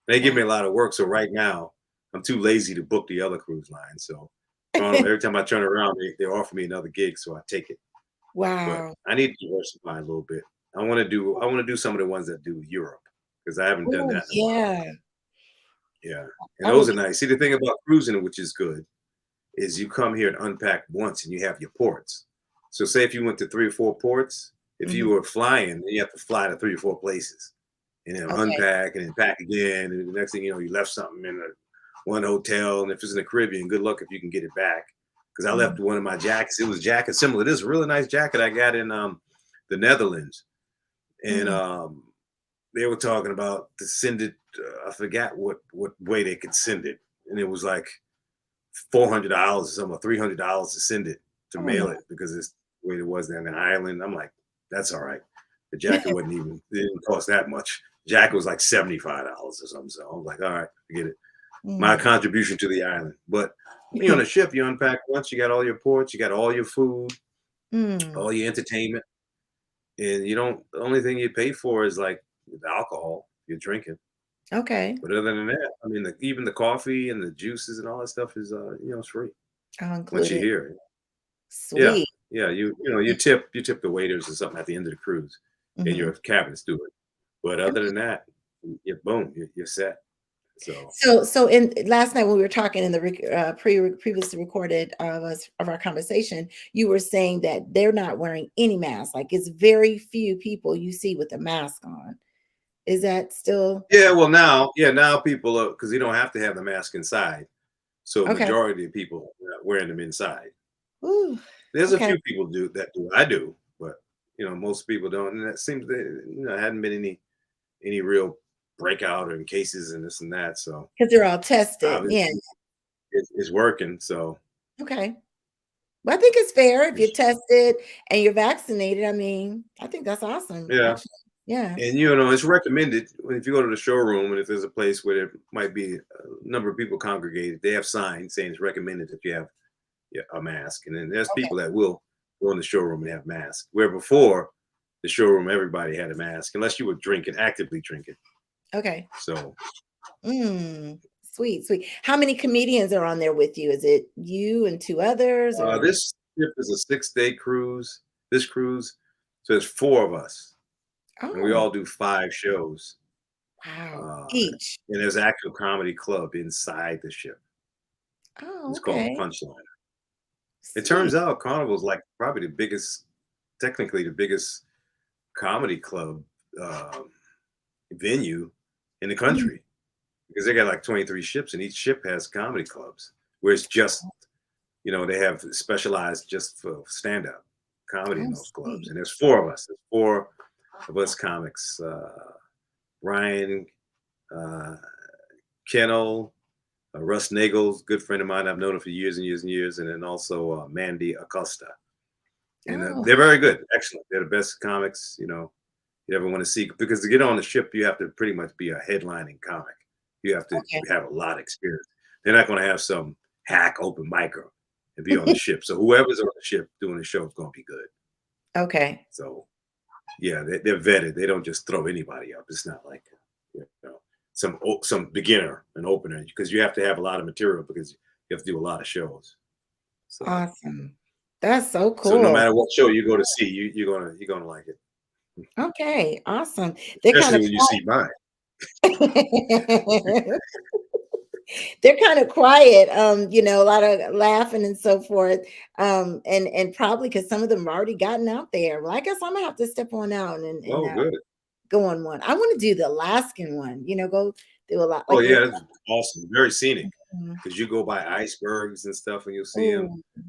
They give me a wow. lot of work. So right now, I'm too lazy to book the other cruise line. So Carnival, every time I turn around, they offer me another gig, so I take it. But Wow. I need to diversify a little bit. I want to do some of the ones that do Europe, because I haven't done Oh, that in a while. yeah. Yeah, and I those would are be. nice. See, the thing about cruising, which is good, is you come here and unpack once, and you have your ports. So say if you went to 3 or 4 ports, if you Mhm. were flying, then you have to fly to 3 or 4 places, and then Okay. unpack and then pack again. And the next thing you know, you left something in one hotel, and if it's in the Caribbean, good luck if you can get it back. Because I left Mhm. one of my jackets. It was a jacket similar to this, a really nice jacket I got in the Netherlands, and Mm. they were talking about to send it. I forgot what way they could send it, and it was like $400 or something, $300 to send it, to Oh mail my. it, because it's the way it was down in Ireland. I'm like, that's all right. The jacket it didn't cost that much. Jacket was like $75 or something. So I was like, all right, forget it. My Mm. contribution to the island. But when you're on a ship, you unpack once, you got all your ports, you got all your food, Mm. all your entertainment, and you don't. The only thing you pay for is like the alcohol you're drinking. Okay. But other than that, I mean, even the coffee and the juices and all that stuff is, it's free I'll once include you're it. here. Yeah, Sweet. yeah. You tip the waiters or something at the end of the cruise, and Mhm. your cabin steward. But other than that, you boom, you're set. So So in last night when we were talking in the previously recorded of our conversation, you were saying that they're not wearing any mask. Like it's very few people you see with a mask on. Is that still yeah, well now people are, because you don't have to have the mask inside. So okay? majority of people are wearing them inside. Ooh, There's a okay. few people do that do. I do, but most people don't. And that seems that hadn't been any real breakout or in cases and this and that. So Because they're all tested. Yeah. obviously it's working. So Okay. Well, I think it's fair if you're it's, tested and you're vaccinated. I mean, I think that's awesome, yeah. actually. Yeah. And it's recommended if you go to the showroom, and if there's a place where there might be a number of people congregated, they have signs saying it's recommended if you have a mask. And then there's Okay. people that will go in the showroom and have masks. Where before the showroom, everybody had a mask unless you were actively drinking. Okay. So Sweet, sweet. How many comedians are on there with you? Is it you and two others or this trip is a 6-day cruise. This cruise, so there's 4 of us, and we oh, all do 5 shows. wow. Uh, Each. and there's an actual comedy club inside the ship. Oh, It's called the okay. Punchline. It Sweet. turns out Carnival's like probably technically the biggest comedy club venue in the Mhm. country, because they got like 23 ships, and each ship has comedy clubs where it's just, they have specialized just for stand up comedy in Oh, those clubs. sweet. And there's 4 of us. There's 4 of us comics. Ryan, uh, Kennel, Russ Nagel's a good friend of mine. I've known him for years and years and years. And then also Mandy Acosta. And Oh, they're very good, excellent. They're the best comics, you ever want to see. Because to get on the ship, you have to pretty much be a headlining comic. You have to okay. have a lot of experience. They're not going to have some hack open micer and be on the ship. So whoever's on the ship doing the show is going to be good. Okay. So Yeah, they're vetted. They don't just throw anybody up. It's not like, you know, some beginner, an opener, because you have to have a lot of material because you have to do a lot of shows. So Awesome. That's so so no cool. matter what show you go to see, you're gonna like it, Okay, awesome. They're kind especially of when you see mine. they're kind of quiet, a lot of laughing and so forth. And probably because some of them have already gotten out there. Well, I guess I'm gonna have to step on out and Oh, good. go on one. I want to do the Alaskan one, go do a lot Oh like with yeah, that's awesome. Very scenic mm, because you go by icebergs and stuff, and you'll see them, oh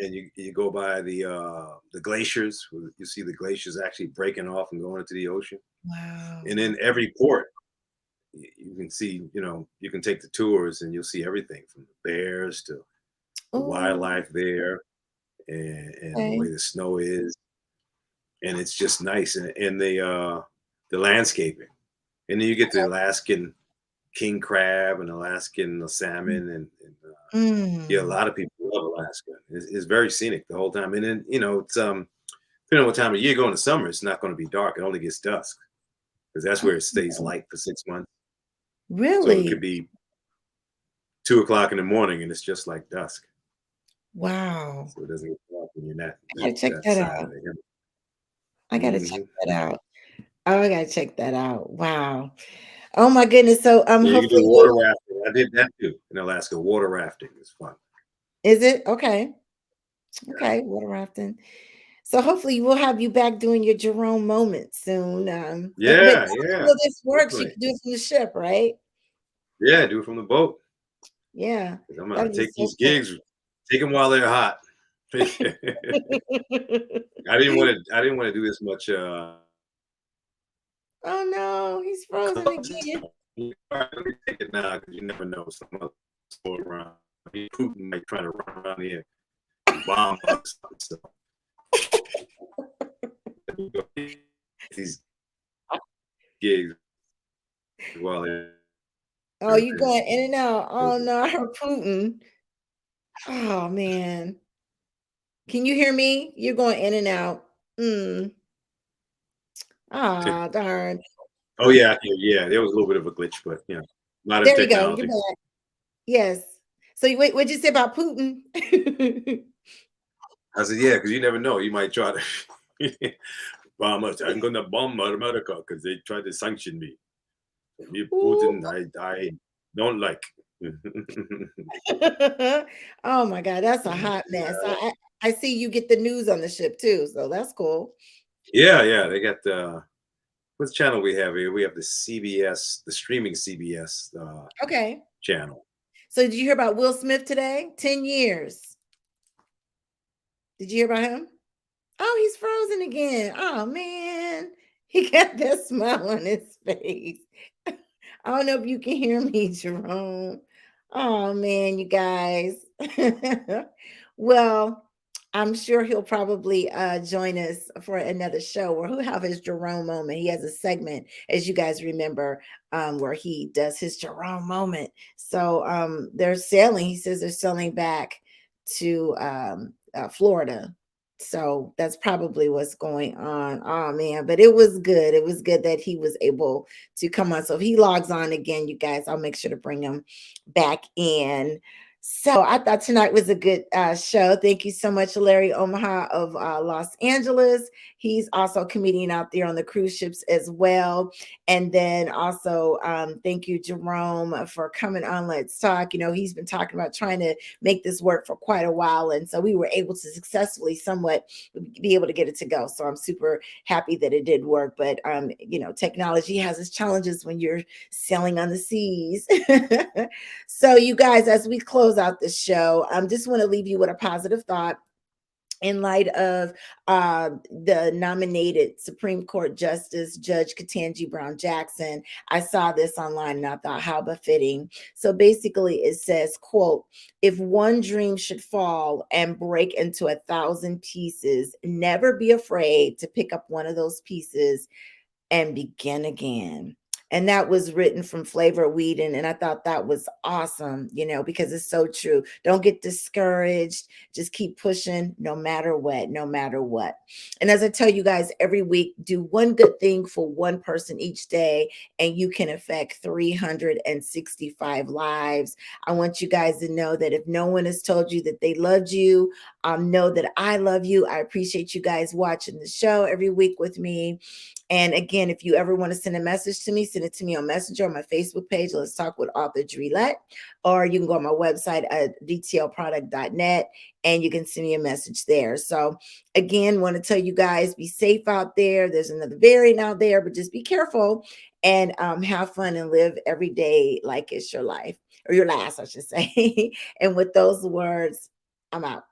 and you go by the glaciers. You see the glaciers actually breaking off and going into the ocean, and wow. in every port you can see, you can take the tours and you'll see everything from the bears to the Oh, wildlife there, and the okay. way the snow is, and it's just nice, and the landscaping, and then you get the Alaskan king crab and Alaskan salmon, and yeah, a Mm. lot of people love Alaska. It's very scenic the whole time, and then it's depending on what time of year you go in the summer, it's not going to be dark. It only gets dusk because that's where it stays Okay. light for 6 months. So it could Really? be 2 o'clock in the morning and it's just like dusk. Wow. So it doesn't get dark when you're not I gotta check that that side of out. the hill. I gotta check Hmm. that out. Oh, I gotta check that out. Wow. Oh my goodness. So Yeah, you can hopefully do water rafting. I did that too in Alaska. Water rafting is fun. is it? Okay. Okay, water rafting. So hopefully we'll have you back doing your Jerome moment soon. But Yeah, yeah, until this works, you definitely. can do it from the ship, right? Yeah, do it from the boat. Yeah, 'Cause I'm gonna that'd be take so these cool. gigs, take them while they're hot. I didn't want to do this much. Oh no, he's frozen again. Let me take it now because you never know. Someone going around. Putin might try to run around here and bomb us. So let me go get these gigs while they're Oh, you and going in and out. Oh over. no, I heard Putin. Oh man. Can you hear me? You're going in and out. Mm. Ah, darn. Oh yeah, yeah. There was a little bit of a glitch, but modern There we go. You're technology. back. Yes. So you wait, what'd you say about Putin? I said, yeah, because you never know. You might try to bomb us. I'm gonna bomb America because they tried to sanction me. Me Ooh. Putin, I don't like. Oh my God, that's a hot mess. I see you get the news on the ship too, so that's cool. Yeah, yeah. They got what channel we have here? We have the CBS, the streaming CBS Okay. channel. So did you hear about Will Smith today? 10 years. Did you hear about him? Oh, he's frozen again. Oh man. He got that smile on his face. I don't know if you can hear me, Jerome. Oh man, you guys. Well, I'm sure he'll probably join us for another show where he'll have his Jerome moment. He has a segment, as you guys remember, where he does his Jerome moment. So they're sailing. He says they're sailing back to Florida, so that's probably what's going on. Oh man, but it was good. It was good that he was able to come on. So if he logs on again, you guys, I'll make sure to bring him back in. So I thought tonight was a good show. Thank you so much, Larry Omaha of Los Angeles. He's also a comedian out there on the cruise ships as well. And then also, thank you, Jerome, for coming on Let's Talk. He's been talking about trying to make this work for quite a while. And so we were able to successfully somewhat be able to get it to go. So I'm super happy that it did work. But, technology has its challenges when you're sailing on the seas. So, you guys, as we close out the show, I just want to leave you with a positive thought in light of the nominated Supreme Court Justice Judge Ketanji Brown Jackson. I saw this online and I thought, how befitting. So basically it says, quote, if one dream should fall and break into 1,000 pieces, never be afraid to pick up one of those pieces and begin again. And that was written from Flavor Whedon. And I thought that was awesome, you know, because it's so true. Don't get discouraged. Just keep pushing no matter what, no matter what. And as I tell you guys every week, do one good thing for one person each day, and you can affect 365 lives. I want you guys to know that if no one has told you that they loved you, know that I love you. I appreciate you guys watching the show every week with me. And again, if you ever want to send a message to me, send it to me on Messenger on my Facebook page. Let's talk with author Dre Lett. Or you can go on my website at dtlproduct.net and you can send me a message there. So again, want to tell you guys, be safe out there. There's another variant out there, but just be careful and have fun and live every day like it's your life or your last, I should say. And with those words, I'm out.